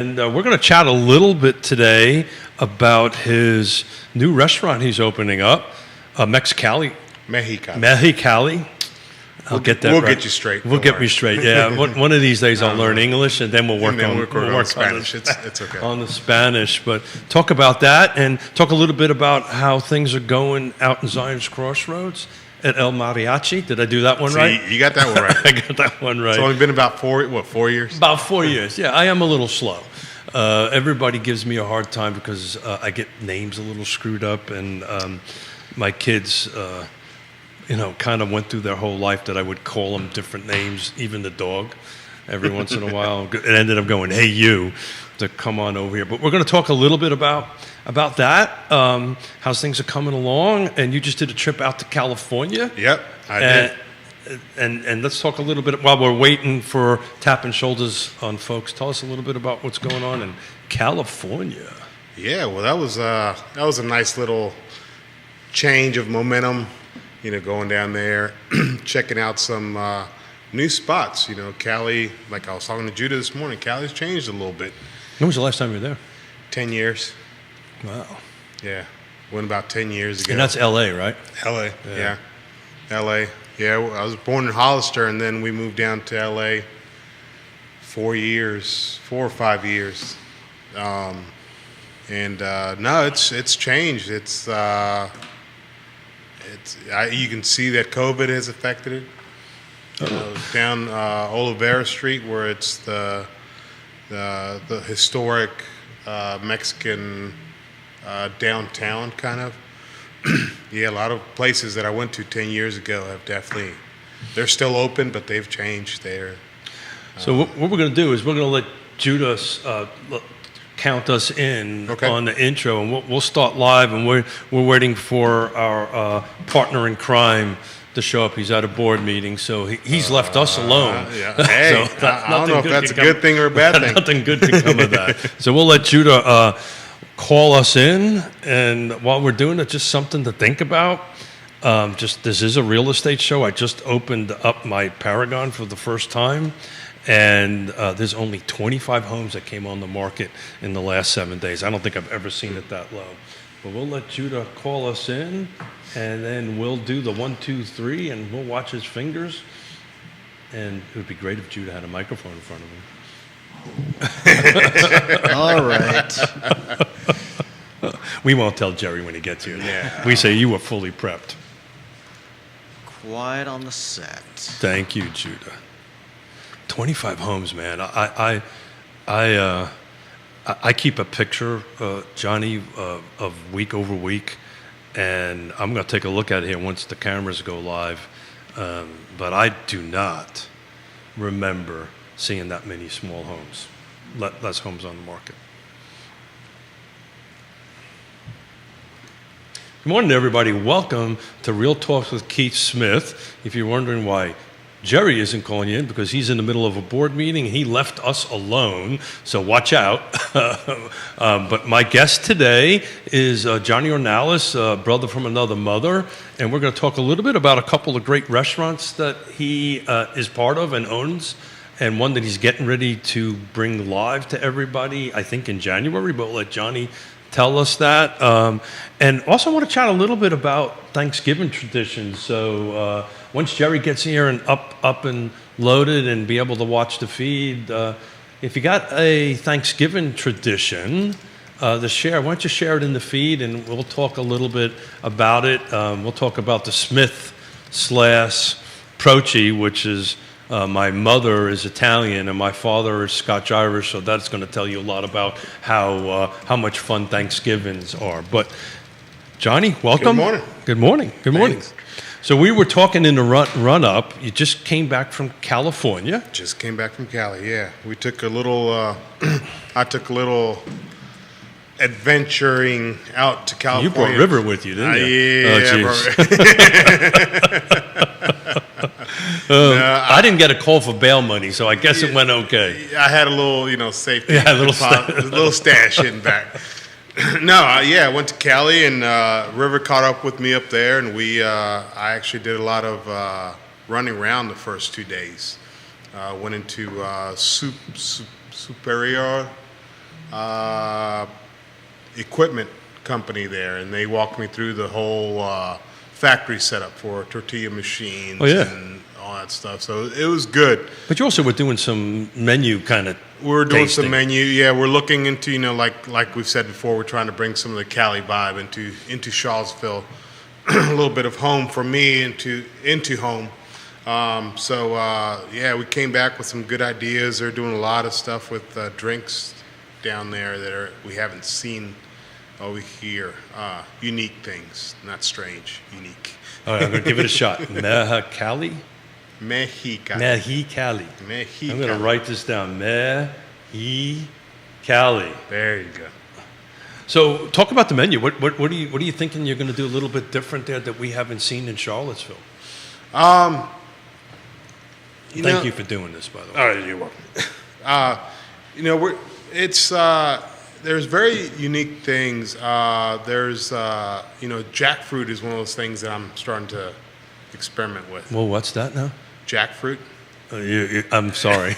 And we're going to chat a little bit today about his new restaurant he's opening up, Mexicali. Mexicali. I'll get that We'll right. get you straight. We'll get me straight, yeah. One of these days I'll learn English, and then we'll work on Spanish. It's okay. On the Spanish. But talk about that, and talk a little bit about how things are going out in Zion's Crossroads at El Mariachi. Did I do that one right? You got that one right. I got that one right. It's only been about 4 years? About 4 years, yeah. I am a little slow. Everybody gives me a hard time because I get names a little screwed up, and my kids, kind of went through their whole life that I would call them different names, even the dog. Every once in a while, it ended up going, "Hey, you," to come on over here. But we're going to talk a little bit about that, how things are coming along, and you just did a trip out to California. Yep, I did. And let's talk a little bit while we're waiting for tapping shoulders on folks. Tell us a little bit about what's going on in California. Yeah, well, that was a nice little change of momentum. Going down there, checking out some new spots. Cali, like I was talking to Judah this morning, Cali's changed a little bit. When was the last time you were there? 10 years. Wow. Yeah, went about 10 years ago. And that's L.A., right? L.A., yeah. L.A., yeah. I was born in Hollister, and then we moved down to L.A. 4 or 5 years. No, it's changed. You can see that COVID has affected it. Down Olivera Street, where it's the historic Mexican downtown kind of. Yeah, a lot of places that I went to 10 years ago they're still open, but they've changed there. So what we're going to do is we're going to let Judah count us in on the intro, and we'll start live, and we're waiting for our partner in crime to show up. He's at a board meeting, so he's left us alone. Yeah. Hey, so I don't know if that's a good thing or a bad thing. Nothing good can come of that. So we'll let Judah call us in, and while we're doing it, just something to think about. This is a real estate show. I just opened up my Paragon for the first time, and there's only 25 homes that came on the market in the last 7 days. I don't think I've ever seen it that low. But we'll let Judah call us in, and then we'll do the 1, 2, 3, and we'll watch his fingers. And it would be great if Judah had a microphone in front of him. All right. We won't tell Jerry when he gets here. Yeah. We say you were fully prepped. Quiet on the set. Thank you, Judah. 25 homes, man. I keep a picture, Johnny, of week over week, and I'm going to take a look at it here once the cameras go live. But I do not remember seeing that many small homes, less homes on the market. Good morning, everybody. Welcome to Real Talks with Keith Smith. If you're wondering why Jerry isn't calling you in, because he's in the middle of a board meeting, he left us alone, so watch out. But my guest today is Johnny Ornalis, brother from another mother, and we're going to talk a little bit about a couple of great restaurants that he is part of and owns, and one that he's getting ready to bring live to everybody, I think in January, but we'll let Johnny tell us that. And also want to chat a little bit about Thanksgiving traditions. So once Jerry gets here and up and loaded and be able to watch the feed, if you got a Thanksgiving tradition to share, why don't you share it in the feed, and we'll talk a little bit about it. We'll talk about the Smith/Proci, which is my mother is Italian and my father is Scotch-Irish, so that's going to tell you a lot about how much fun Thanksgivings are. But Johnny, welcome. Good morning. Good morning. Good morning. Thanks. So we were talking in the run-up. You just came back from California. Just came back from Cali, yeah. We took a little, I took a little adventuring out to California. You brought River with you, didn't you? Yeah. I didn't get a call for bail money, so I guess it went okay. I had a little, safety. Yeah, a little stash hidden back. I went to Cali, and River caught up with me up there, and I actually did a lot of running around the first 2 days. Went into Superior equipment company there, and they walked me through the whole factory setup for tortilla machines and all that stuff. So it was good. But you also were doing some menu kind of. We're doing tasting. some menu. Yeah, we're looking into, like we've said before, we're trying to bring some of the Cali vibe into Charlottesville. A little bit of home for me into home. We came back with some good ideas. They're doing a lot of stuff with drinks down there that we haven't seen over here. Unique things, not strange, unique. All right, I'm going to give it a shot. Mexicali? Mexicali. I'm going to write this down. Mexicali. There you go. So talk about the menu. What are you thinking you're going to do a little bit different there that we haven't seen in Charlottesville? Thank you for doing this, by the way. Oh, you're welcome. There's very unique things. Jackfruit is one of those things that I'm starting to experiment with. Well, what's that now? Jackfruit. I'm sorry.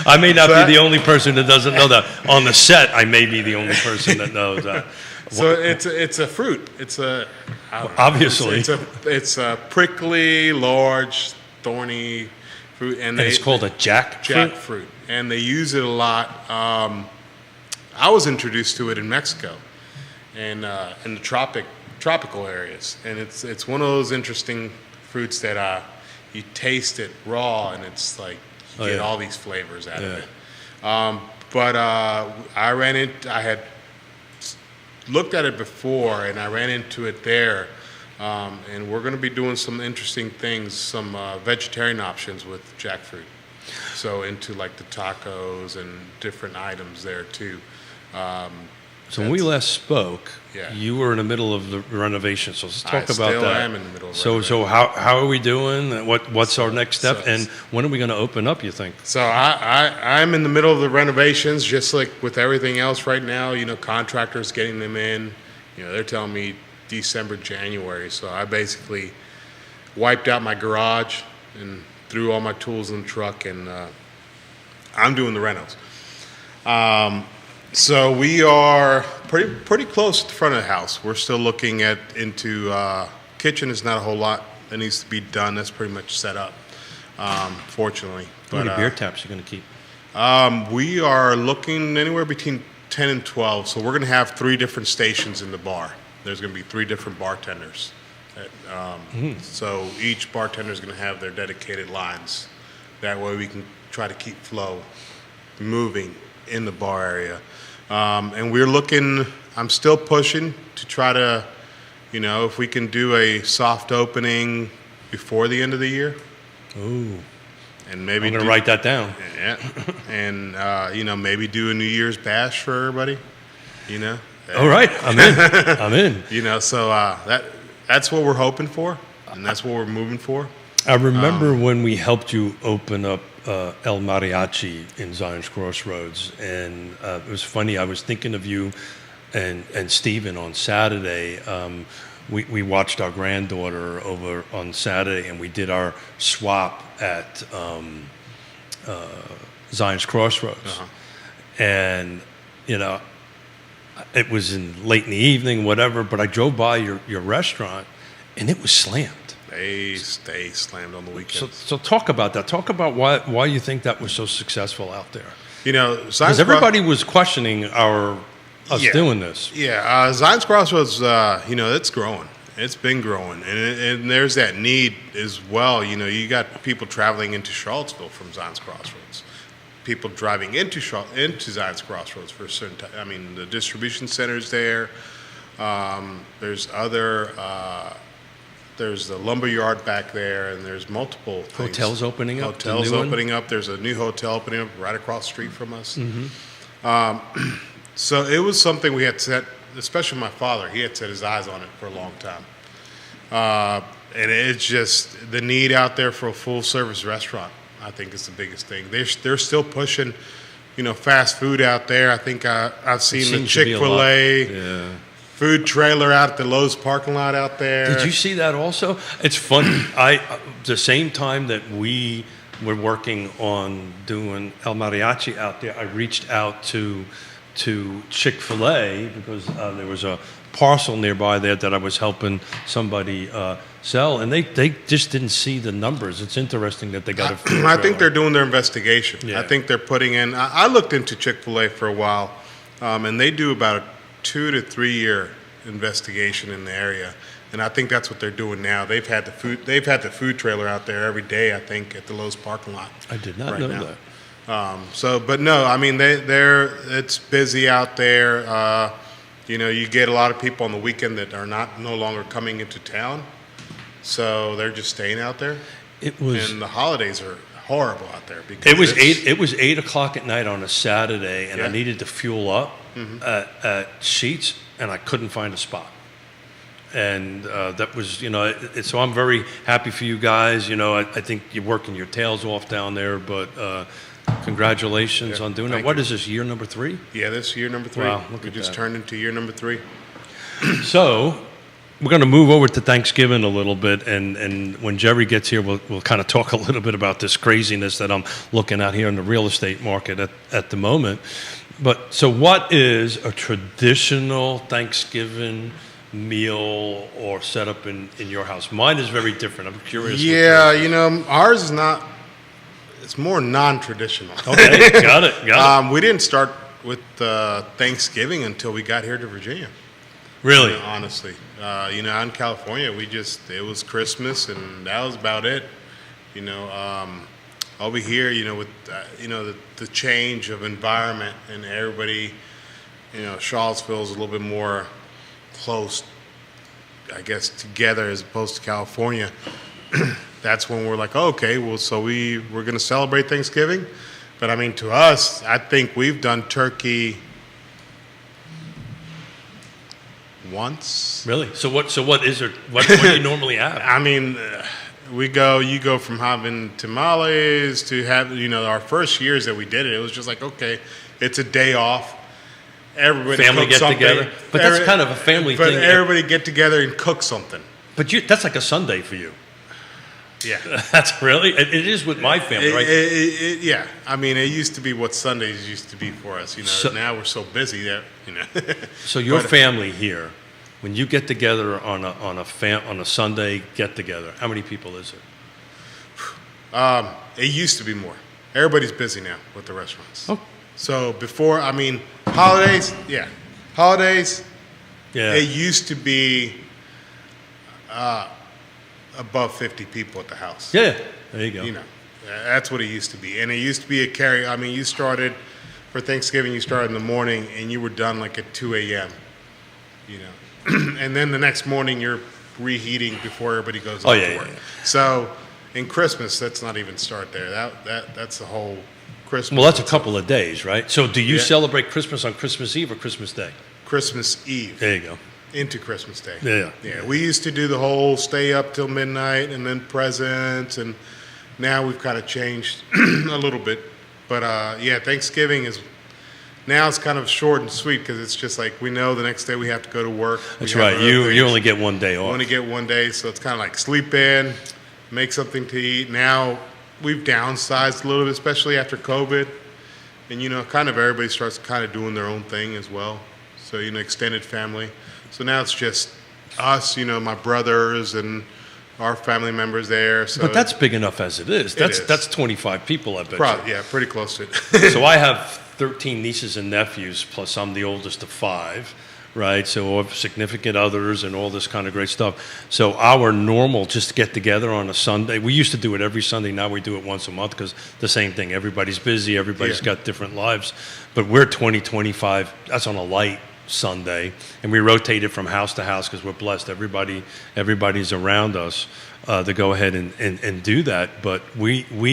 I may not be the only person that doesn't know that. On the set, I may be the only person that knows that. So it's a fruit. Obviously. It's a prickly, large, thorny fruit, and it's called a jackfruit. Jackfruit, and they use it a lot. I was introduced to it in Mexico, and in the tropical areas, and it's one of those interesting fruits that you taste it raw, and it's like you get all these flavors out of it. I had looked at it before, and I ran into it there, and we're going to be doing some interesting things, some vegetarian options with jackfruit. So into like the tacos and different items there too. So when we last spoke, you were in the middle of the renovation. So let's talk about that. I am in the middle of So how are we doing? What's our next step? And when are we going to open up, you think? So I'm in the middle of the renovations, just like with everything else right now. Contractors getting them in. They're telling me December, January. So I basically wiped out my garage and threw all my tools in the truck, and I'm doing the renos. So we are pretty close to the front of the house. We're still looking into kitchen. Is not a whole lot that needs to be done. That's pretty much set up, fortunately. How many beer taps are you going to keep? We are looking anywhere between 10 and 12. So we're going to have 3 different stations in the bar. There's going to be 3 different bartenders. So each bartender is going to have their dedicated lines. That way we can try to keep flow moving in the bar area. And we're looking, I'm still pushing to try to, if we can do a soft opening before the end of the year. Ooh. And maybe I'm going to write that down. Yeah. And, maybe do a New Year's bash for everybody, All right. I'm in. I'm in. So that's what we're hoping for, and that's what we're moving for. I remember when we helped you open up El Mariachi in Zion's Crossroads, and it was funny. I was thinking of you and Stephen on Saturday. We watched our granddaughter over on Saturday, and we did our swap at Zion's Crossroads. And it was late in the evening, whatever. But I drove by your restaurant, and it was slammed. They stay slammed on the weekends. So talk about that. Talk about why you think that was so successful out there. Because everybody was questioning us doing this. Yeah, Zion's Crossroads, it's growing. It's been growing, and there's that need as well. You got people traveling into Charlottesville from Zion's Crossroads, people driving into Zion's Crossroads for a certain time. I mean, the distribution center's there. There's other. There's the lumber yard back there, and there's multiple things. Hotels opening up. Hotels opening up. There's a new hotel opening up right across the street from us. So it was something we had set, especially my father. He had set his eyes on it for a long time. And it's just the need out there for a full-service restaurant, I think, is the biggest thing. They're still pushing, fast food out there. I think I've seen the Chick-fil-A. Food trailer out at the Lowe's parking lot out there. Did you see that also? It's funny. The same time that we were working on doing El Mariachi out there, I reached out to Chick-fil-A because there was a parcel nearby there that I was helping somebody sell, and they just didn't see the numbers. It's interesting that they got a food I think trailer. they're doing their investigation. Yeah. I think they're putting in. I looked into Chick-fil-A for a while, and they do about a 2 to 3 year investigation in the area, and I think that's what they're doing now. They've had the food trailer out there every day. I think at the Lowe's parking lot. I did not right know now. that. But no, I mean it's busy out there. You get a lot of people on the weekend that are no longer coming into town, so they're just staying out there. And the holidays are horrible out there because It was 8 o'clock at night on a Saturday, and I needed to fuel up at Sheetz, and I couldn't find a spot. And that was, so I'm very happy for you guys. I think you're working your tails off down there, but congratulations on doing that. What is this, year number 3? Yeah, this year number 3. Wow, look we at just that. turned into year number 3. So we're going to move over to Thanksgiving a little bit, and when Jerry gets here, we'll kind of talk a little bit about this craziness that I'm looking at here in the real estate market at the moment. But so what is a traditional Thanksgiving meal or setup in your house? Mine is very different. I'm curious. Yeah, ours is not. It's more non-traditional. Okay, got it. We didn't start with Thanksgiving until we got here to Virginia. Really? Honestly, out in California, it was Christmas, and that was about it. Over here, with the change of environment and everybody, Charlottesville is a little bit more close, I guess, together as opposed to California. That's when we're like, oh, okay, well, so we're going to celebrate Thanksgiving. But I mean, to us, I think we've done turkey once. Really? So what is it? What do you normally have? I mean, you go from having tamales to have, our first years that we did it was just like, okay, it's a day off. Everybody Family cook get something. together. But that's kind of a family thing. But everybody get together and cook something. But that's like a Sunday for you. Yeah. That's really, it is with my family, right? Yeah. I mean, it used to be what Sundays used to be for us. So- now we're so busy that, So your But- family here, when you get together on a Sunday get together, how many people is it? It used to be more. Everybody's busy now with the restaurants. Oh. So before, I mean, holidays, Yeah. it used to be above 50 people at the house. Yeah. There you go. That's what it used to be. And it used to be a carry. I mean, you started, for Thanksgiving, you started in the morning and you were done like at 2 a.m., and then the next morning you're reheating before everybody goes Oh, off yeah, to yeah, work. yeah. So in Christmas, let's not even start there. That's the whole Christmas. Well, that's a couple of days, right? So do you Yeah. celebrate Christmas on Christmas Eve or Christmas Day? Christmas Eve There you go. into Christmas Day. Yeah. Yeah, we used to do the whole stay up till midnight and then presents, and now we've kind of changed a little bit. But Thanksgiving is now it's kind of short and sweet because it's just like we know the next day we have to go to work. That's We have right. other You things. only get one day We off. only get one day, so it's kind of like sleep in, make something to eat. Now we've downsized a little bit, especially after COVID, and kind of everybody starts kind of doing their own thing as well. So extended family. So now it's just us, my brothers and our family members there. So But that's big enough as it is. That's is. that's 25 people, I bet you. probably, pretty close to it. So I have 13 nieces and nephews, plus I'm the oldest of 5, right? So I have significant others and all this kind of great stuff. So our normal just get together on a Sunday, we used to do it every Sunday, now we do it once a month because the same thing, everybody's busy, everybody's Yeah. got different lives. But we're 25, that's on a light Sunday, and we rotate it from house to house because we're blessed. Everybody's around us to go ahead and do that. But because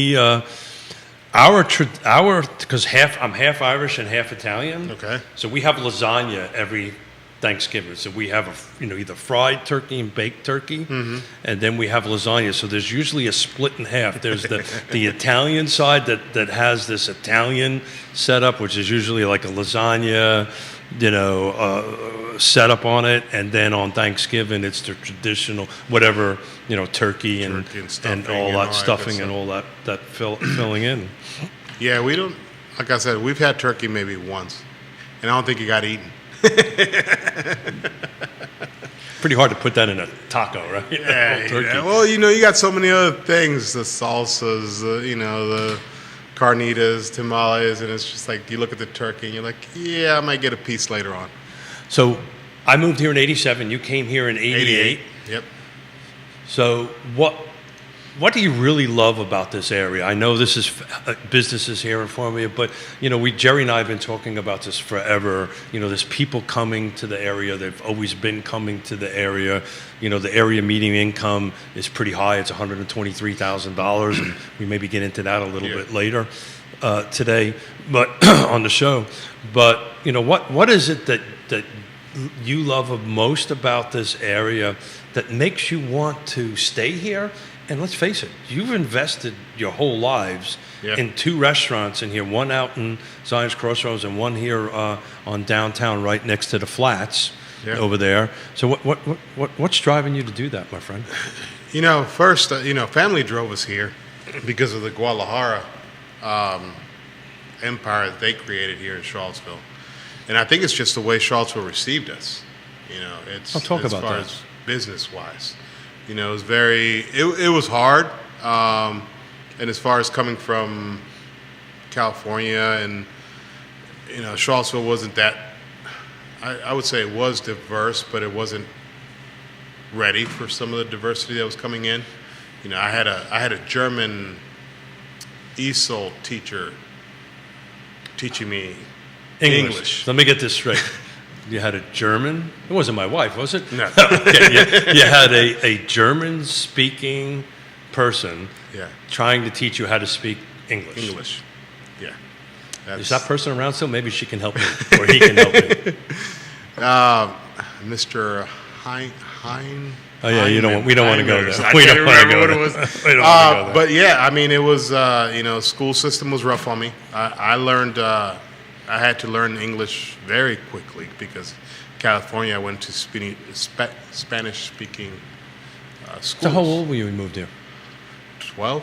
I'm half Irish and half Italian. Okay. So we have lasagna every Thanksgiving. So we have either fried turkey and baked turkey, and then we have lasagna. So there's usually a split in half. There's the Italian side that has this Italian setup, which is usually like a lasagna, setup on it, and then on Thanksgiving it's the traditional whatever, turkey and stuffing all and that all stuffing that and all that filling in. Yeah, we don't. Like I said, we've had turkey maybe once, and I don't think it got eaten. Pretty hard to put that in a taco, right? Yeah, Turkey. yeah. Well, you got so many other things, the salsas, the carnitas, tamales, and it's just like you look at the turkey and you're like, yeah, I might get a piece later on. So I moved here in 87. You came here in 88. Yep. So what do you really love about this area? I know this is businesses here in Formia, but Jerry and I have been talking about this forever. There's people coming to the area. They've always been coming to the area. The area median income is pretty high. It's $123,000, and we maybe get into that a little bit later today, but on the show. But what is it that you love most about this area that makes you want to stay here? And let's face it, you've invested your whole lives in 2 restaurants in here, one out in Zion's Crossroads and one here on downtown right next to the flats over there. So what's driving you to do that, my friend? First, family drove us here because of the Guadalajara empire that they created here in Charlottesville. And I think it's just the way Charlottesville received us. It's I'll talk as about far that. as business-wise. It was it was hard. And as far as coming from California and, Charlottesville wasn't that, I would say it was diverse, but it wasn't ready for some of the diversity that was coming in. I had a German ESOL teacher teaching me English. Let me get this straight. You had a German? It wasn't my wife, was it? No. Okay, you had a German-speaking person trying to teach you how to speak English. Yeah. Is that person around still? Maybe she can help me, or he can help me. Mr. Hein. Oh yeah, we don't want to go there. I can't remember what it was. We don't want to go there. But yeah, it was school system was rough on me. I learned I had to learn English very quickly because California I went to Spanish-speaking schools. So how old were you when you moved here? 12.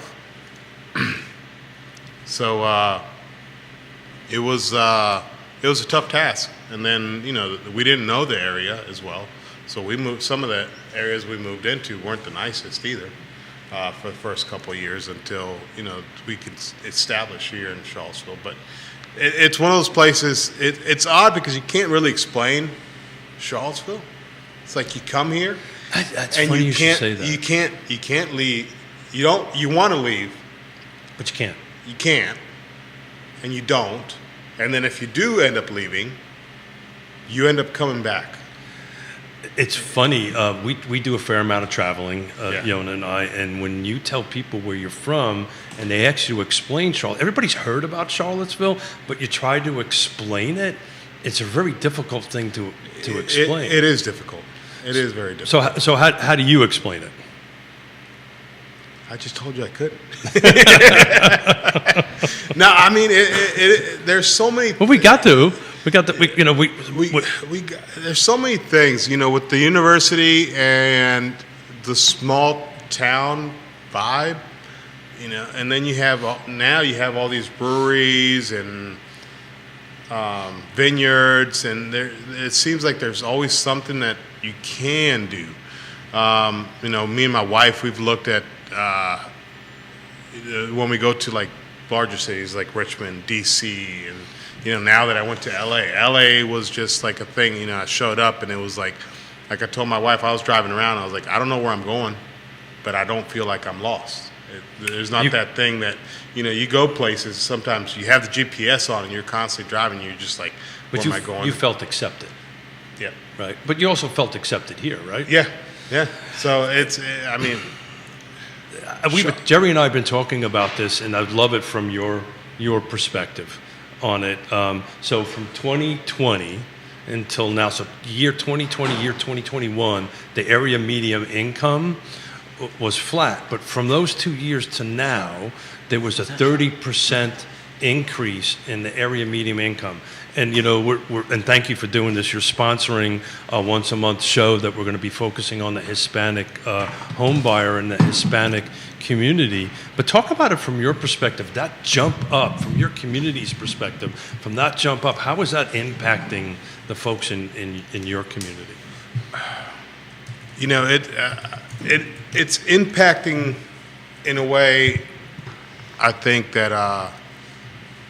So it was a tough task, and then we didn't know the area as well, so we moved. Some of the areas we moved into weren't the nicest either for the first couple of years until we could establish here in Charlottesville. But it's one of those places. It's odd because you can't really explain Charlottesville. It's like you come here, That's and funny you should can't. say that. You can't leave. You don't. You want to leave, But you can't. you can't, and you don't. And then if you do end up leaving, you end up coming back. It's funny. We do a fair amount of traveling, Yona and I, and when you tell people where you're from and they ask you to explain Charlotte, everybody's heard about Charlottesville, but you try to explain it, it's a very difficult thing to explain. It is difficult. It is very difficult. So how do you explain it? I just told you I couldn't. No, there's so many. Well, we got to. There's so many things, with the university and the small town vibe, and then you have all these breweries and vineyards, and it seems like there's always something that you can do. Me and my wife, we've looked at when we go to like larger cities like Richmond, DC, and now that I went to LA was just like a thing. I showed up and it was like I told my wife, I was driving around, I was like, I don't know where I'm going, but I don't feel like I'm lost. There's not that thing that you go places. Sometimes you have the GPS on and you're constantly driving. You're just like, where am I going? You felt accepted. Yeah. Right. But you also felt accepted here, right? Yeah. So Jerry and I have been talking about this, and I'd love it from your perspective on it. So from 2020 until now, so year 2020, year 2021, the area median income was flat. But from those 2 years to now, there was a 30% increase in the area median income. And and thank you for doing this. You're sponsoring a once a month show that we're going to be focusing on the Hispanic home buyer and the Hispanic community. But talk about it from your perspective, that jump up, from your community's perspective, from that jump up, how is that impacting the folks in your community? It's impacting in a way, I think that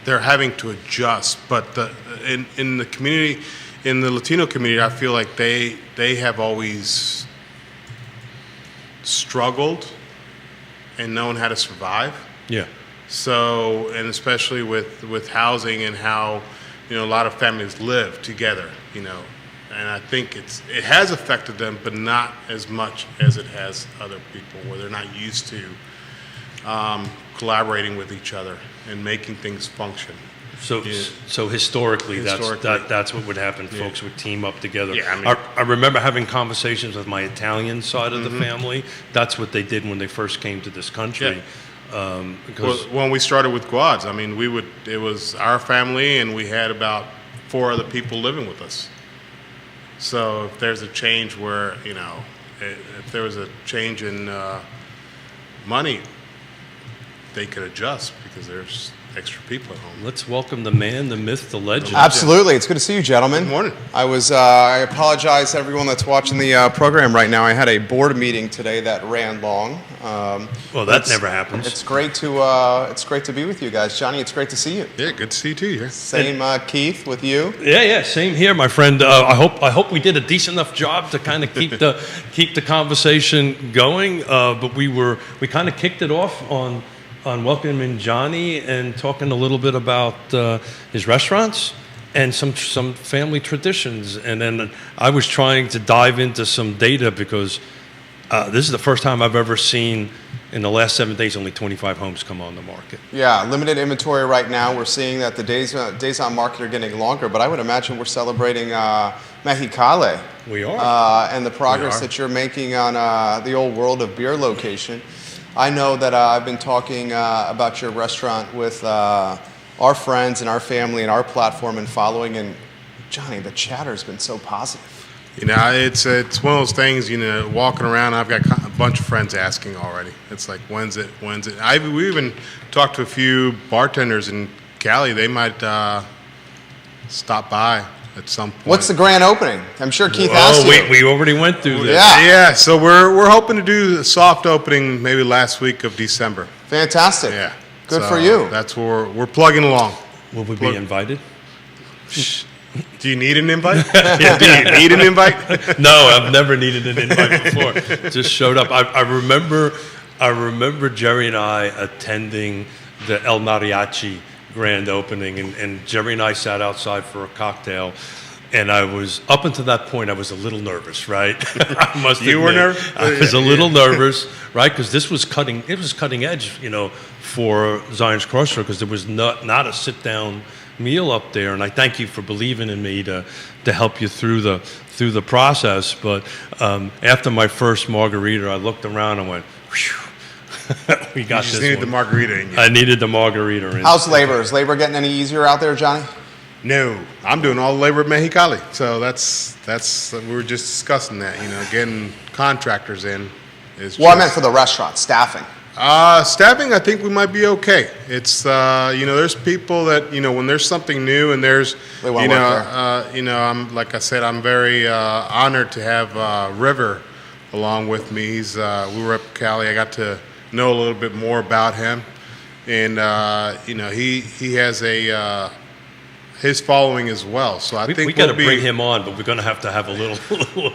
they're having to adjust. But in the community, in the Latino community, I feel like they have always struggled and known how to survive. Yeah. So, and especially with housing and how, a lot of families live together, and I think it has affected them, but not as much as it has other people, where they're not used to collaborating with each other and making things function. So historically, that's what would happen. Yeah. Folks would team up together. Yeah, I remember having conversations with my Italian side of the family. That's what they did when they first came to this country. Yeah. Because when we started with Guads, it was our family, and we had about 4 other people living with us. So if there's a change where, if there was a change in money, they could adjust because there's extra people at home. let's welcome the man, the myth, the legend. Absolutely. It's good to see you, gentlemen. Good morning. I apologize to everyone that's watching the program right now. I had a board meeting today that ran long. Well, that never happens. It's great to be with you guys. Johnny, it's great to see you. Yeah, good to see you too. Yeah. Same, Keith, with you. Yeah, same here, my friend. I hope we did a decent enough job to kind of keep the conversation going. But we kind of kicked it off on welcoming Johnny and talking a little bit about his restaurants and some family traditions. And then I was trying to dive into some data because this is the first time I've ever seen in the last 7 days only 25 homes come on the market. Yeah, limited inventory right now. We're seeing that the days on market are getting longer, but I would imagine we're celebrating Mexicali. We are. And the progress that you're making on the Old World of Beer location. I know that I've been talking about your restaurant with our friends and our family and our platform and following, and Johnny, the chatter's been so positive. It's one of those things, walking around, I've got a bunch of friends asking already. It's like, when's it? We even talked to a few bartenders in Cali. They might stop by at some point. What's the grand opening? I'm sure Keith asked you. We already went through this. Yeah, so we're hoping to do a soft opening maybe last week of December. Fantastic. Yeah. Good for you. That's where we're plugging along. Will we be invited? Do you need an invite? Yeah, do you need an invite? No, I've never needed an invite before. Just showed up. I remember Jerry and I attending the El Mariachi grand opening, and Jerry and I sat outside for a cocktail. And I was, up until that point, I was a little nervous, right? I must You were admit. nervous? I was a little nervous, right? Because this was cutting edge, for Zion's Crossroad, because there was not a sit-down meal up there. And I thank you for believing in me to help you through the process. But after my first margarita, I looked around and went, whew. We got You just this needed one. the margarita in you. I needed the margarita. In. How's labor? Is labor getting any easier out there, Johnny? No, I'm doing all the labor at Mexicali. So that's we were just discussing that. Getting contractors in is. Well, I meant for the restaurant, staffing. Staffing, I think we might be okay. It's there's people that when there's something new and there's They wanna work there. I'm like I said, I'm very honored to have River along with me. We were up in Cali. I got to know a little bit more about him, and he has his following as well. So I think we got to bring him on, but we're going to have a little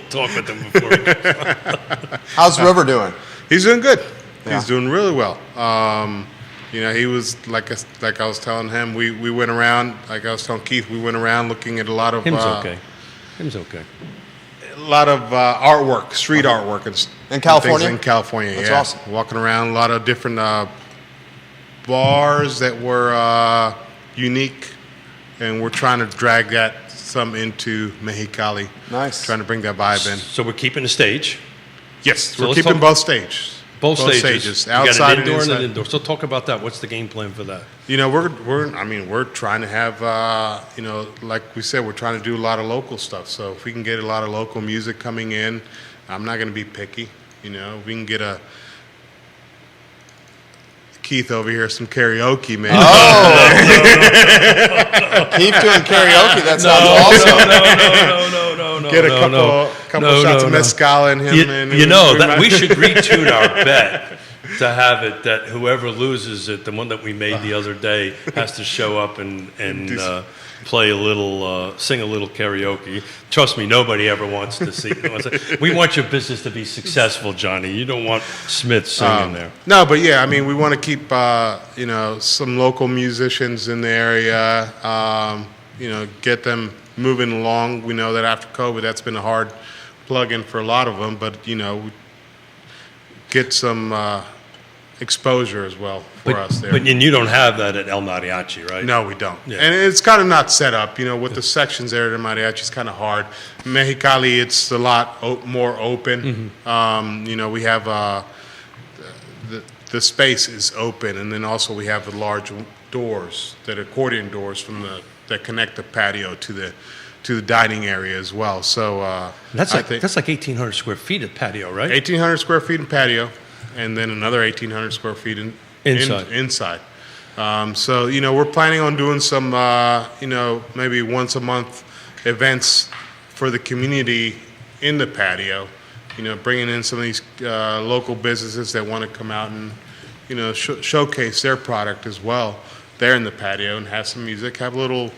talk with him before he comes. How's River doing? He's doing good. Yeah. He's doing really well. He was like I was telling him. We went around, like I was telling Keith. We went around looking at a lot of Him's okay. Him's okay. a lot of artwork, street artwork, In California? things in California. That's yeah. awesome. Walking around a lot of different bars that were unique, and we're trying to drag that some into Mexicali. Nice. Trying to bring that vibe in. So we're keeping the stage. Yes, So we're let's keeping talk- both stages. Both Both stages. stages, You got outside an and indoor and an inside. indoor. So talk about that. What's the game plan for that? You know, we're trying to have, you know, like we said, we're trying to do a lot of local stuff. So if we can get a lot of local music coming in, I'm not going to be picky. You know, we can get Keith over here some karaoke, man. Keep doing karaoke. That sounds awesome. No. Get a couple shots of mezcal in him. and You know, that we should retune our bet to have it that whoever loses it, the one that we made the other day, has to show up and play a little, sing a little karaoke. Trust me, nobody ever wants to see. We want your business to be successful, Johnny. You don't want Smith singing there. No, but yeah, I mean, we want to keep, you know, some local musicians in the area, you know, get them moving along. We know that after COVID, that's been a hard plug-in for a lot of them, but, you know, get some exposure as well for us there. But and you don't have that at El Mariachi, right? No, we don't. Yeah. And it's kind of not set up, you know, with the sections there at Mariachi, it's kind of hard. Mexicali, it's a lot more open. You know, we have the space is open, and then also we have the large doors, that accordion doors that connect the patio to the dining area as well. So That's I like think that's like 1,800 square feet of patio, right? 1,800 square feet in patio, and then another 1,800 square feet inside. So, you know, we're planning on doing some, you know, maybe once a month events for the community in the patio, you know, bringing in some of these local businesses that want to come out and, you know, showcase their product as well there in the patio and have some music, have a little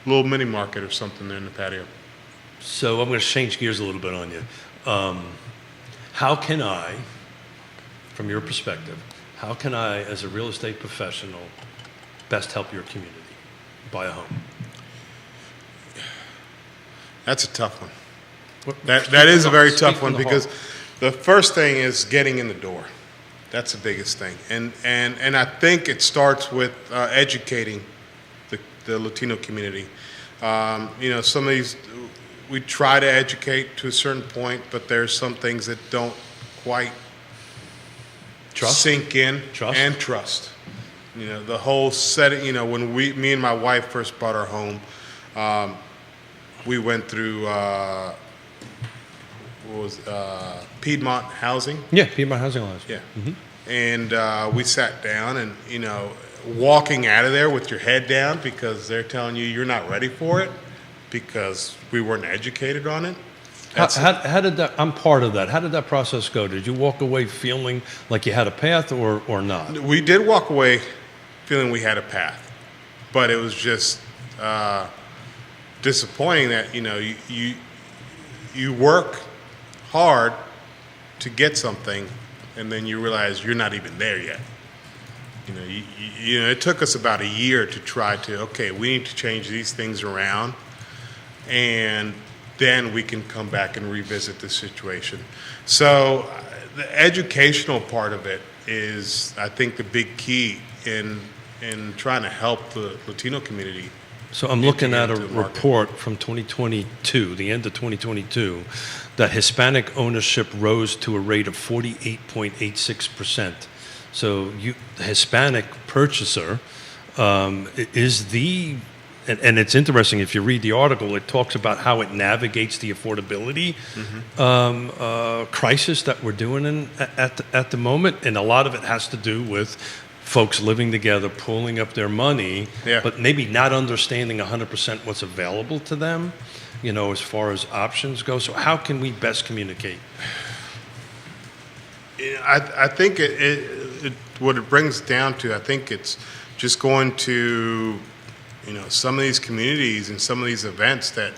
mini market or something there in the patio. So I'm going to change gears a little bit on you. How can I, from your perspective, how can I, as a real estate professional, best help your community buy a home? That's a tough one. That is a very tough one Speak from the because heart. the first thing is getting in the door. That's the biggest thing, and I think it starts with educating the Latino community. You know, some of these we try to educate to a certain point, but there's some things that don't quite sink in. Trust. You know, the whole setting. You know, when me and my wife first bought our home, we went through Piedmont Housing. Yeah, Piedmont Housing Alliance. Yeah. And we sat down and, you know, walking out of there with your head down because they're telling you you're not ready for it because we weren't educated on it. How did that, I'm part of that. How did that process go? Did you walk away feeling like you had a path or not? We did walk away feeling we had a path, but it was just disappointing that, you know, you work hard to get something and then you realize you're not even there yet. You know, you know, it took us about a year to try to, okay, we need to change these things around, and then we can come back and revisit the situation. So the educational part of it is, I think, the big key in trying to help the Latino community. So I'm looking at a into the market. report from 2022, the end of 2022, that Hispanic ownership rose to a rate of 48.86%. So the Hispanic purchaser is and it's interesting, if you read the article, it talks about how it navigates the affordability crisis that we're doing at the moment. And a lot of it has to do with folks living together, pooling up their money, but maybe not understanding 100% what's available to them, you know, as far as options go. So how can we best communicate? I think what it brings down to, I think it's just going to, you know, some of these communities and some of these events that,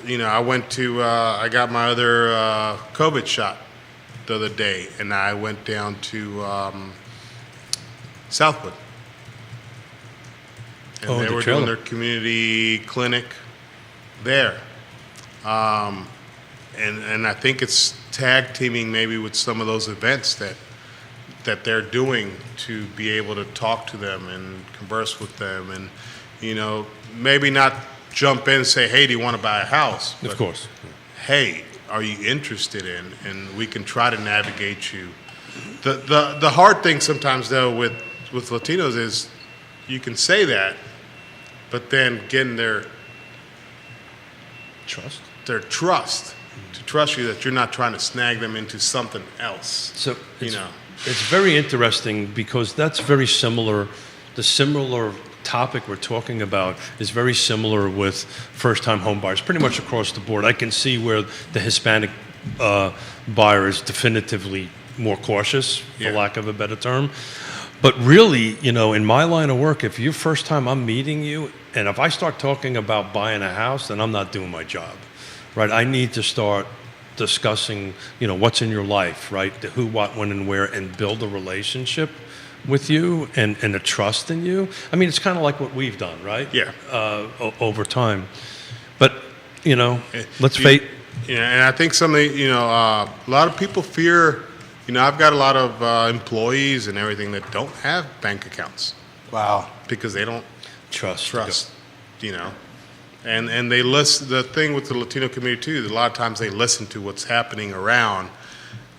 you know, I got my other COVID shot the other day, and I went down to Southwood. And they were doing their community clinic there. And I think it's tag teaming maybe with some of those events that they're doing to be able to talk to them and converse with them, and, you know, maybe not jump in and say, hey, do you want to buy a house? But, of course. hey, are you interested in? And we can try to navigate you The hard thing sometimes though with Latinos is you can say that, but then getting their Trust. trust to trust you that you're not trying to snag them into something else. So You it's, know. it's very interesting because that's very similar. The similar topic we're talking about is very similar with first-time home buyers, pretty much across the board. I can see where the Hispanic buyer is definitively more cautious, for Yeah. lack of a better term. But really, in my line of work, if you're first time I'm meeting you, and if I start talking about buying a house, then I'm not doing my job, right? I need to start discussing, what's in your life, right? The who, what, when, and where, and build a relationship with you and a trust in you. I mean, it's kind of like what we've done, right? Yeah. Over time. But, let's You- face. And I think a lot of people fear. I've got a lot of employees and everything that don't have bank accounts Wow. because they don't Trust. trust, and they listen. The thing with the Latino community too, a lot of times they listen to what's happening around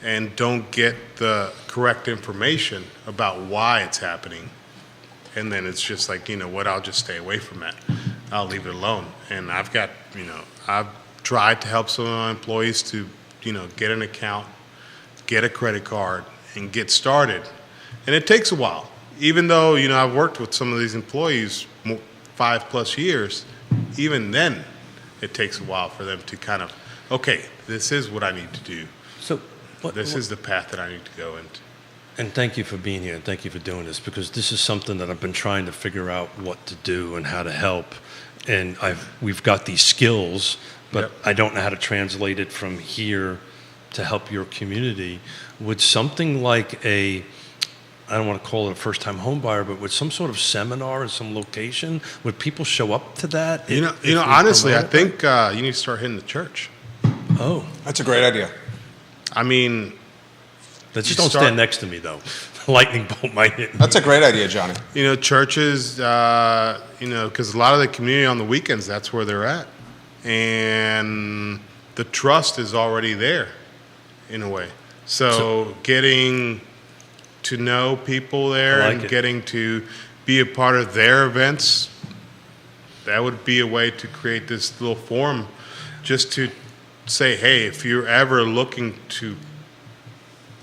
and don't get the correct information about why it's happening, and then it's just like, I'll just stay away from that. I'll leave it alone. And I've tried to help some of my employees to, get an account, get a credit card, and get started. And it takes a while. Even though, I've worked with some of these employees 5+ years, even then it takes a while for them to kind of, okay, this is what I need to do. So, This is the path that I need to go into. And thank you for being here and thank you for doing this because this is something that I've been trying to figure out what to do and how to help. And we've got these skills, but Yep. I don't know how to translate it from here to help your community. Would something like I don't want to call it a first-time home buyer, but with some sort of seminar or some location, would people show up to that? if we Honestly, I promote it? think you need to start hitting the church. Oh, That's a great idea. I mean, just You don't start- stand next to me though. Lightning bolt might hit me. That's a great idea, Johnny. churches, because a lot of the community on the weekends, that's where they're at. And the trust is already there in a way. So getting to know people there I like and it. getting to be a part of their events, that would be a way to create this little forum just to say, hey, if you're ever looking to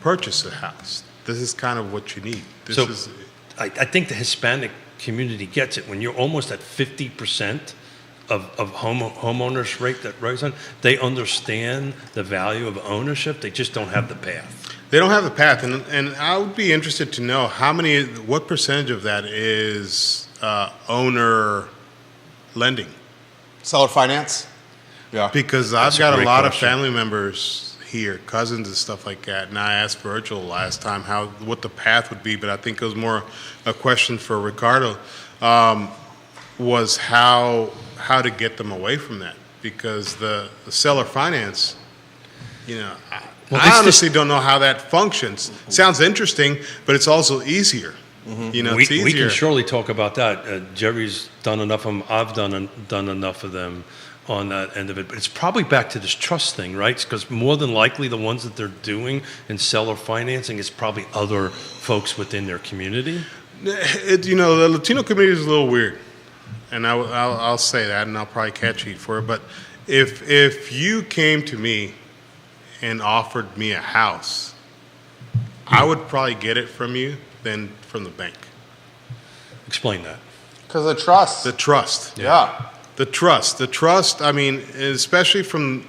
purchase a house, this is kind of what you need. This So is I think the Hispanic community gets it. When you're almost at 50% of homeowners rate that rise on, they understand the value of ownership. They just don't have the path. They don't have the path, and I would be interested to know what percentage of that is owner lending, Seller finance? Yeah. because That's I've a got a great lot of question. family members here, cousins and stuff like that, and I asked Virgil last time what the path would be, but I think it was more a question for Ricardo, was how to get them away from that, because the seller finance, Well, I this- honestly don't know how that functions. Sounds interesting, but it's also easier. We It's easier. can surely talk about that. Jerry's done enough of them. I've done enough of them on that end of it. But it's probably back to this trust thing, right? Because more than likely the ones that they're doing in seller financing is probably other folks within their community. The Latino community is a little weird, and I'll say that, and I'll probably catch heat for it. But if you came to me and offered me a house, I would probably get it from you than from the bank. Explain that. Because of trust. The trust. Yeah. The trust. I mean, especially from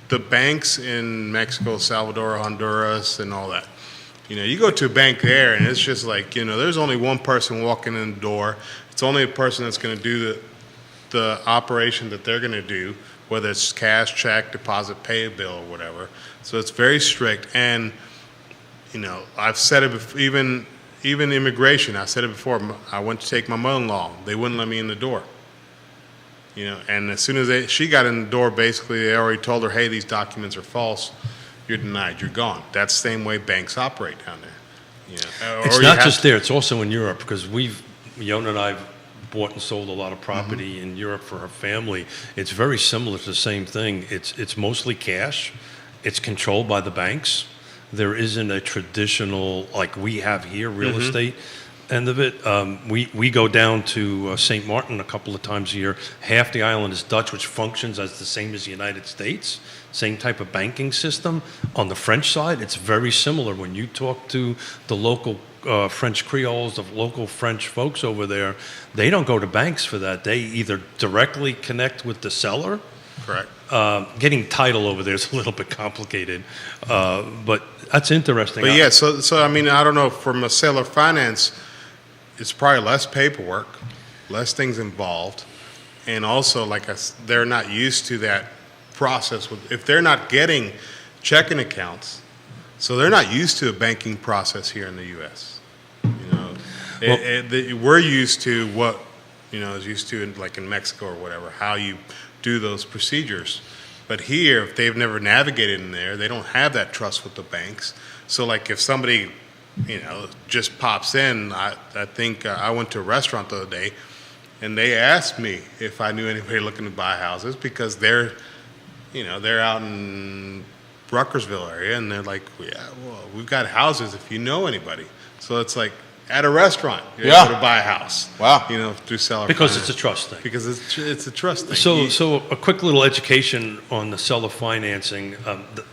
the banks in Mexico, Salvador, Honduras, and all that. You go to a bank there, and it's just like, there's only one person walking in the door. It's only a person that's going to do the operation that they're going to do, whether it's cash, check, deposit, pay a bill, or whatever. So it's very strict. And I've said it before, even immigration. I said it before. I went to take my mother-in-law. They wouldn't let me in the door. And as soon as she got in the door, basically they already told her, "Hey, these documents are false. You're denied. You're gone." That's the same way banks operate down there. It's not just there; it's also in Europe because Yona and I've bought and sold a lot of property in Europe for her family. It's very similar to the same thing. It's mostly cash. It's controlled by the banks. There isn't a traditional, like we have here, real estate end of it. We go down to St. Martin a couple of times a year. Half the island is Dutch, which functions as the same as the United States. Same type of banking system. On the French side, it's very similar. When you talk to the local French Creoles, the local French folks over there, they don't go to banks for that. They either directly connect with the seller. Correct. Getting title over there is a little bit complicated, but that's interesting. But yeah, so I mean, I don't know, from a seller finance, it's probably less paperwork, less things involved, and also, they're not used to that process. If they're not getting checking accounts, so they're not used to a banking process here in the U.S. We're used to what is used to in Mexico or whatever, how you do those procedures. But here, if they've never navigated in there, they don't have that trust with the banks. So if somebody just pops in, I think I went to a restaurant the other day, and they asked me if I knew anybody looking to buy houses, because they're out in Ruckersville area, and they're like, yeah, well, we've got houses if you know anybody. So it's like at a restaurant, you're able to buy a house. Wow. Through seller because finance. it's a trust thing. Because it's a trust thing. So a quick little education on the seller financing.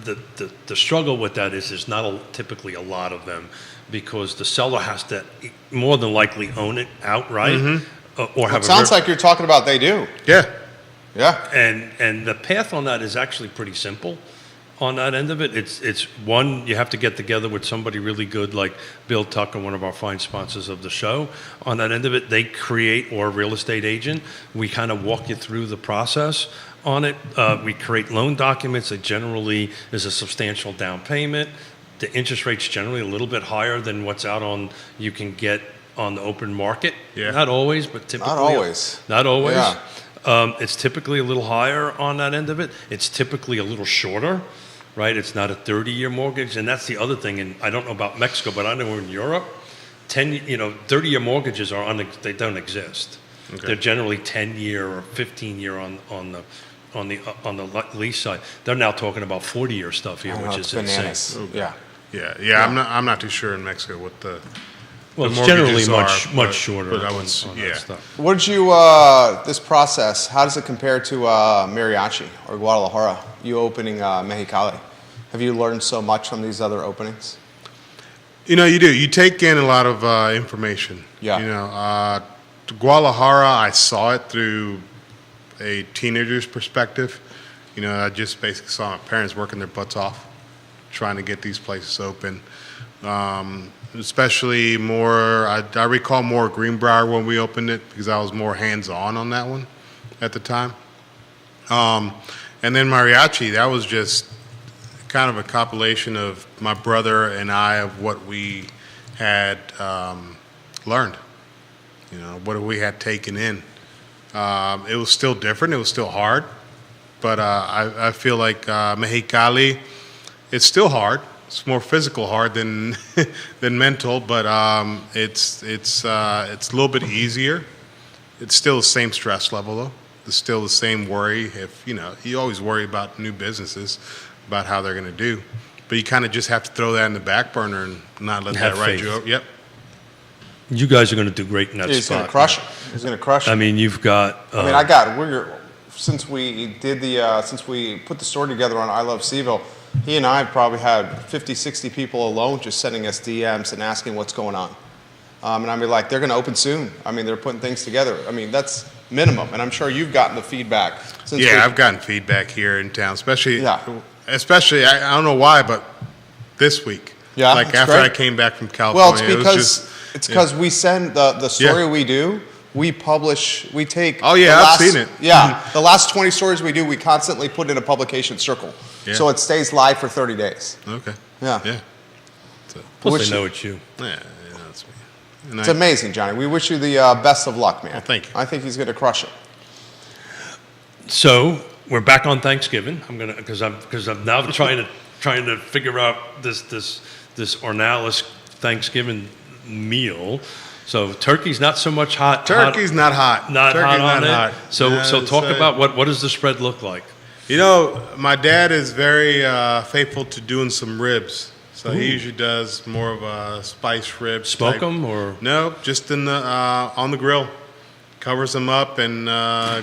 The struggle with that is there's not typically a lot of them, because the seller has to more than likely own it outright, or have. It sounds like you're talking about they do. Yeah. Yeah. And the path on that is actually pretty simple. On that end of it, it's one, you have to get together with somebody really good, like Bill Tucker, one of our fine sponsors of the show. On that end of it, they create, or a real estate agent. We kind of walk you through the process on it. We create loan documents. It generally is a substantial down payment. The interest rate's generally a little bit higher than what's you can get on the open market. Yeah. Not always, but typically. Not always. Not always. Yeah. It's typically a little higher on that end of it. It's typically a little shorter, right? It's not a 30-year mortgage, and that's the other thing. And I don't know about Mexico, but I know in Europe, 30-year mortgages they don't exist. Okay. They're generally 10-year or 15-year on the lease side. They're now talking about 40-year stuff here, which is bananas. insane. Yeah. Yeah. I'm not too sure in Mexico what the Well, it's mortgages generally much are, shorter but I on would, that stuff. What did you, this process, how does it compare to Mariachi or Guadalajara, you opening Mexicali? Have you learned so much from these other openings? You do. You take in a lot of information. Yeah. Guadalajara, I saw it through a teenager's perspective. I just basically saw my parents working their butts off trying to get these places open. Especially more, I recall more Greenbrier when we opened it, because I was more hands-on that one at the time. And then Mariachi, that was just kind of a compilation of my brother and I of what we had learned, what we had taken in. It was still different, it was still hard, but I feel like Mexicali, it's still hard. It's more physical hard than mental, but it's a little bit easier. It's still the same stress level, though. It's still the same worry. If you always worry about new businesses, about how they're going to do, but you kind of just have to throw that in the back burner and not let that ride you over. Yep. You guys are going to do great in that He's spot. going to crush it. He's going to crush it. I mean, you've got. Since we put the store together on I Love Seville, he and I probably had 50, 60 people alone just sending us DMs and asking what's going on. And I'd be like, they're going to open soon. I mean, they're putting things together. I mean, that's minimum. And I'm sure you've gotten the feedback. I've gotten feedback here in town, especially, I don't know why, but this week. Yeah, after great. I came back from California. Well, it's because we send the story we do. We publish, we take. Oh, yeah, I've seen it. Yeah. The last 20 stories we do, we constantly put in a publication circle. Yeah. So it stays live for 30 days. Okay. Yeah. Yeah. Plus, they know it's you. Yeah, that's me. And It's amazing, Johnny. We wish you the best of luck, man. Well, thank you. I think he's going to crush it. So we're back on Thanksgiving. Because I'm now trying to figure out this Ornalis Thanksgiving meal. So turkey's not so much hot. Turkey's not hot. Not Turkey's hot on not it. hot. So No, so talk it's, about what does the spread look like? You know, my dad is very faithful to doing some ribs. So he usually does more of a spice rib. Smoke type. them or No, just in the on the grill. Covers them up and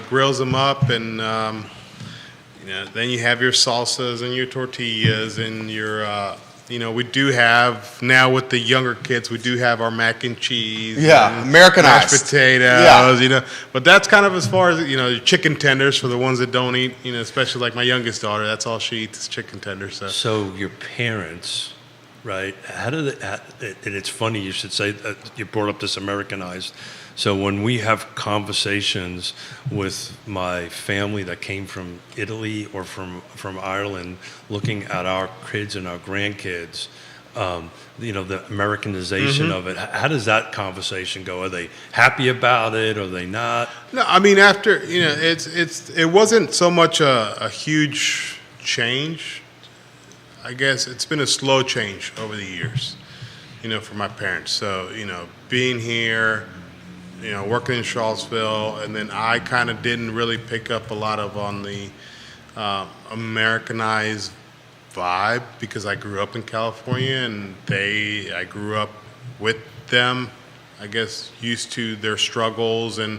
grills them up, and then you have your salsas and your tortillas and your. We do have now with the younger kids. We do have our mac and cheese. Yeah, and Americanized. mashed potatoes. Yeah. But that's kind of as far as your chicken tenders for the ones that don't eat. Especially like my youngest daughter. That's all she eats is chicken tenders. so your parents, right? How did it? And it's funny you should say that you brought up this Americanized. So when we have conversations with my family that came from Italy or from Ireland, looking at our kids and our grandkids, the Americanization of it. How does that conversation go? Are they happy about it? Are they not? No, I mean after it wasn't so much a huge change. I guess it's been a slow change over the years, for my parents. So being here. Working in Charlottesville, and then I kind of didn't really pick up a lot of on the Americanized vibe because I grew up in California, and I grew up with them, I guess, used to their struggles and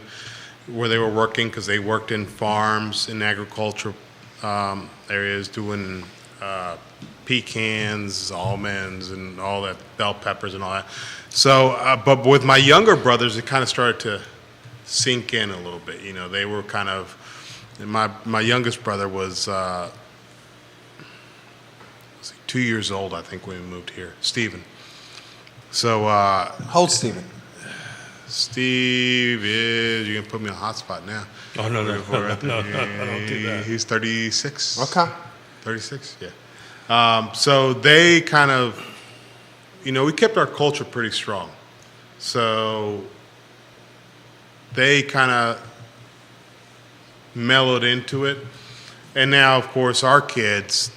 where they were working because they worked in farms in agricultural areas doing pecans, almonds, and all that, bell peppers and all that. So, but with my younger brothers, it kind of started to sink in a little bit. They were kind of, my youngest brother was 2 years old, I think, when we moved here, Stephen. So, How old, Stephen? Steve is, you're going to put me on a hot spot now. Oh, no, no, don't do that. He's 36. Okay. 36, yeah. So they kind of, we kept our culture pretty strong. So they kind of mellowed into it. And now, of course, our kids,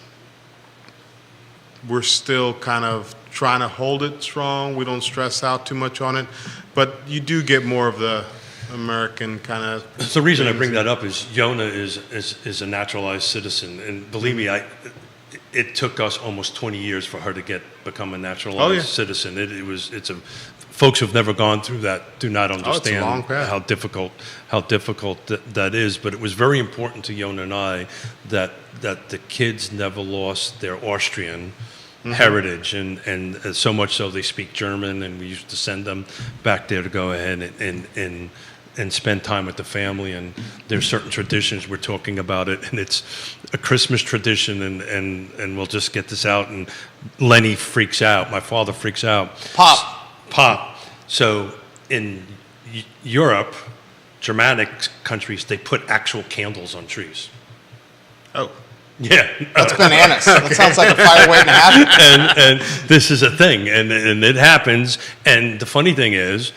we're still kind of trying to hold it strong. We don't stress out too much on it. But you do get more of the American kind of. So the reason I bring that up is Yona is a naturalized citizen. And believe me, it took us almost 20 years for her to become a naturalized citizen. Folks who've never gone through that do not understand it's a long path. how difficult that is. But it was very important to Yona and I that the kids never lost their Austrian heritage, and so much so they speak German, and we used to send them back there to go ahead and spend time with the family. And there's certain traditions, we're talking about it, and it's a Christmas tradition, and we'll just get this out, and Lenny freaks out, my father freaks out. Pop. So in Europe, Germanic countries, they put actual candles on trees. Oh. Yeah. That's bananas. That sounds like a fire waiting to happen. and this is a thing, and it happens, and the funny thing is,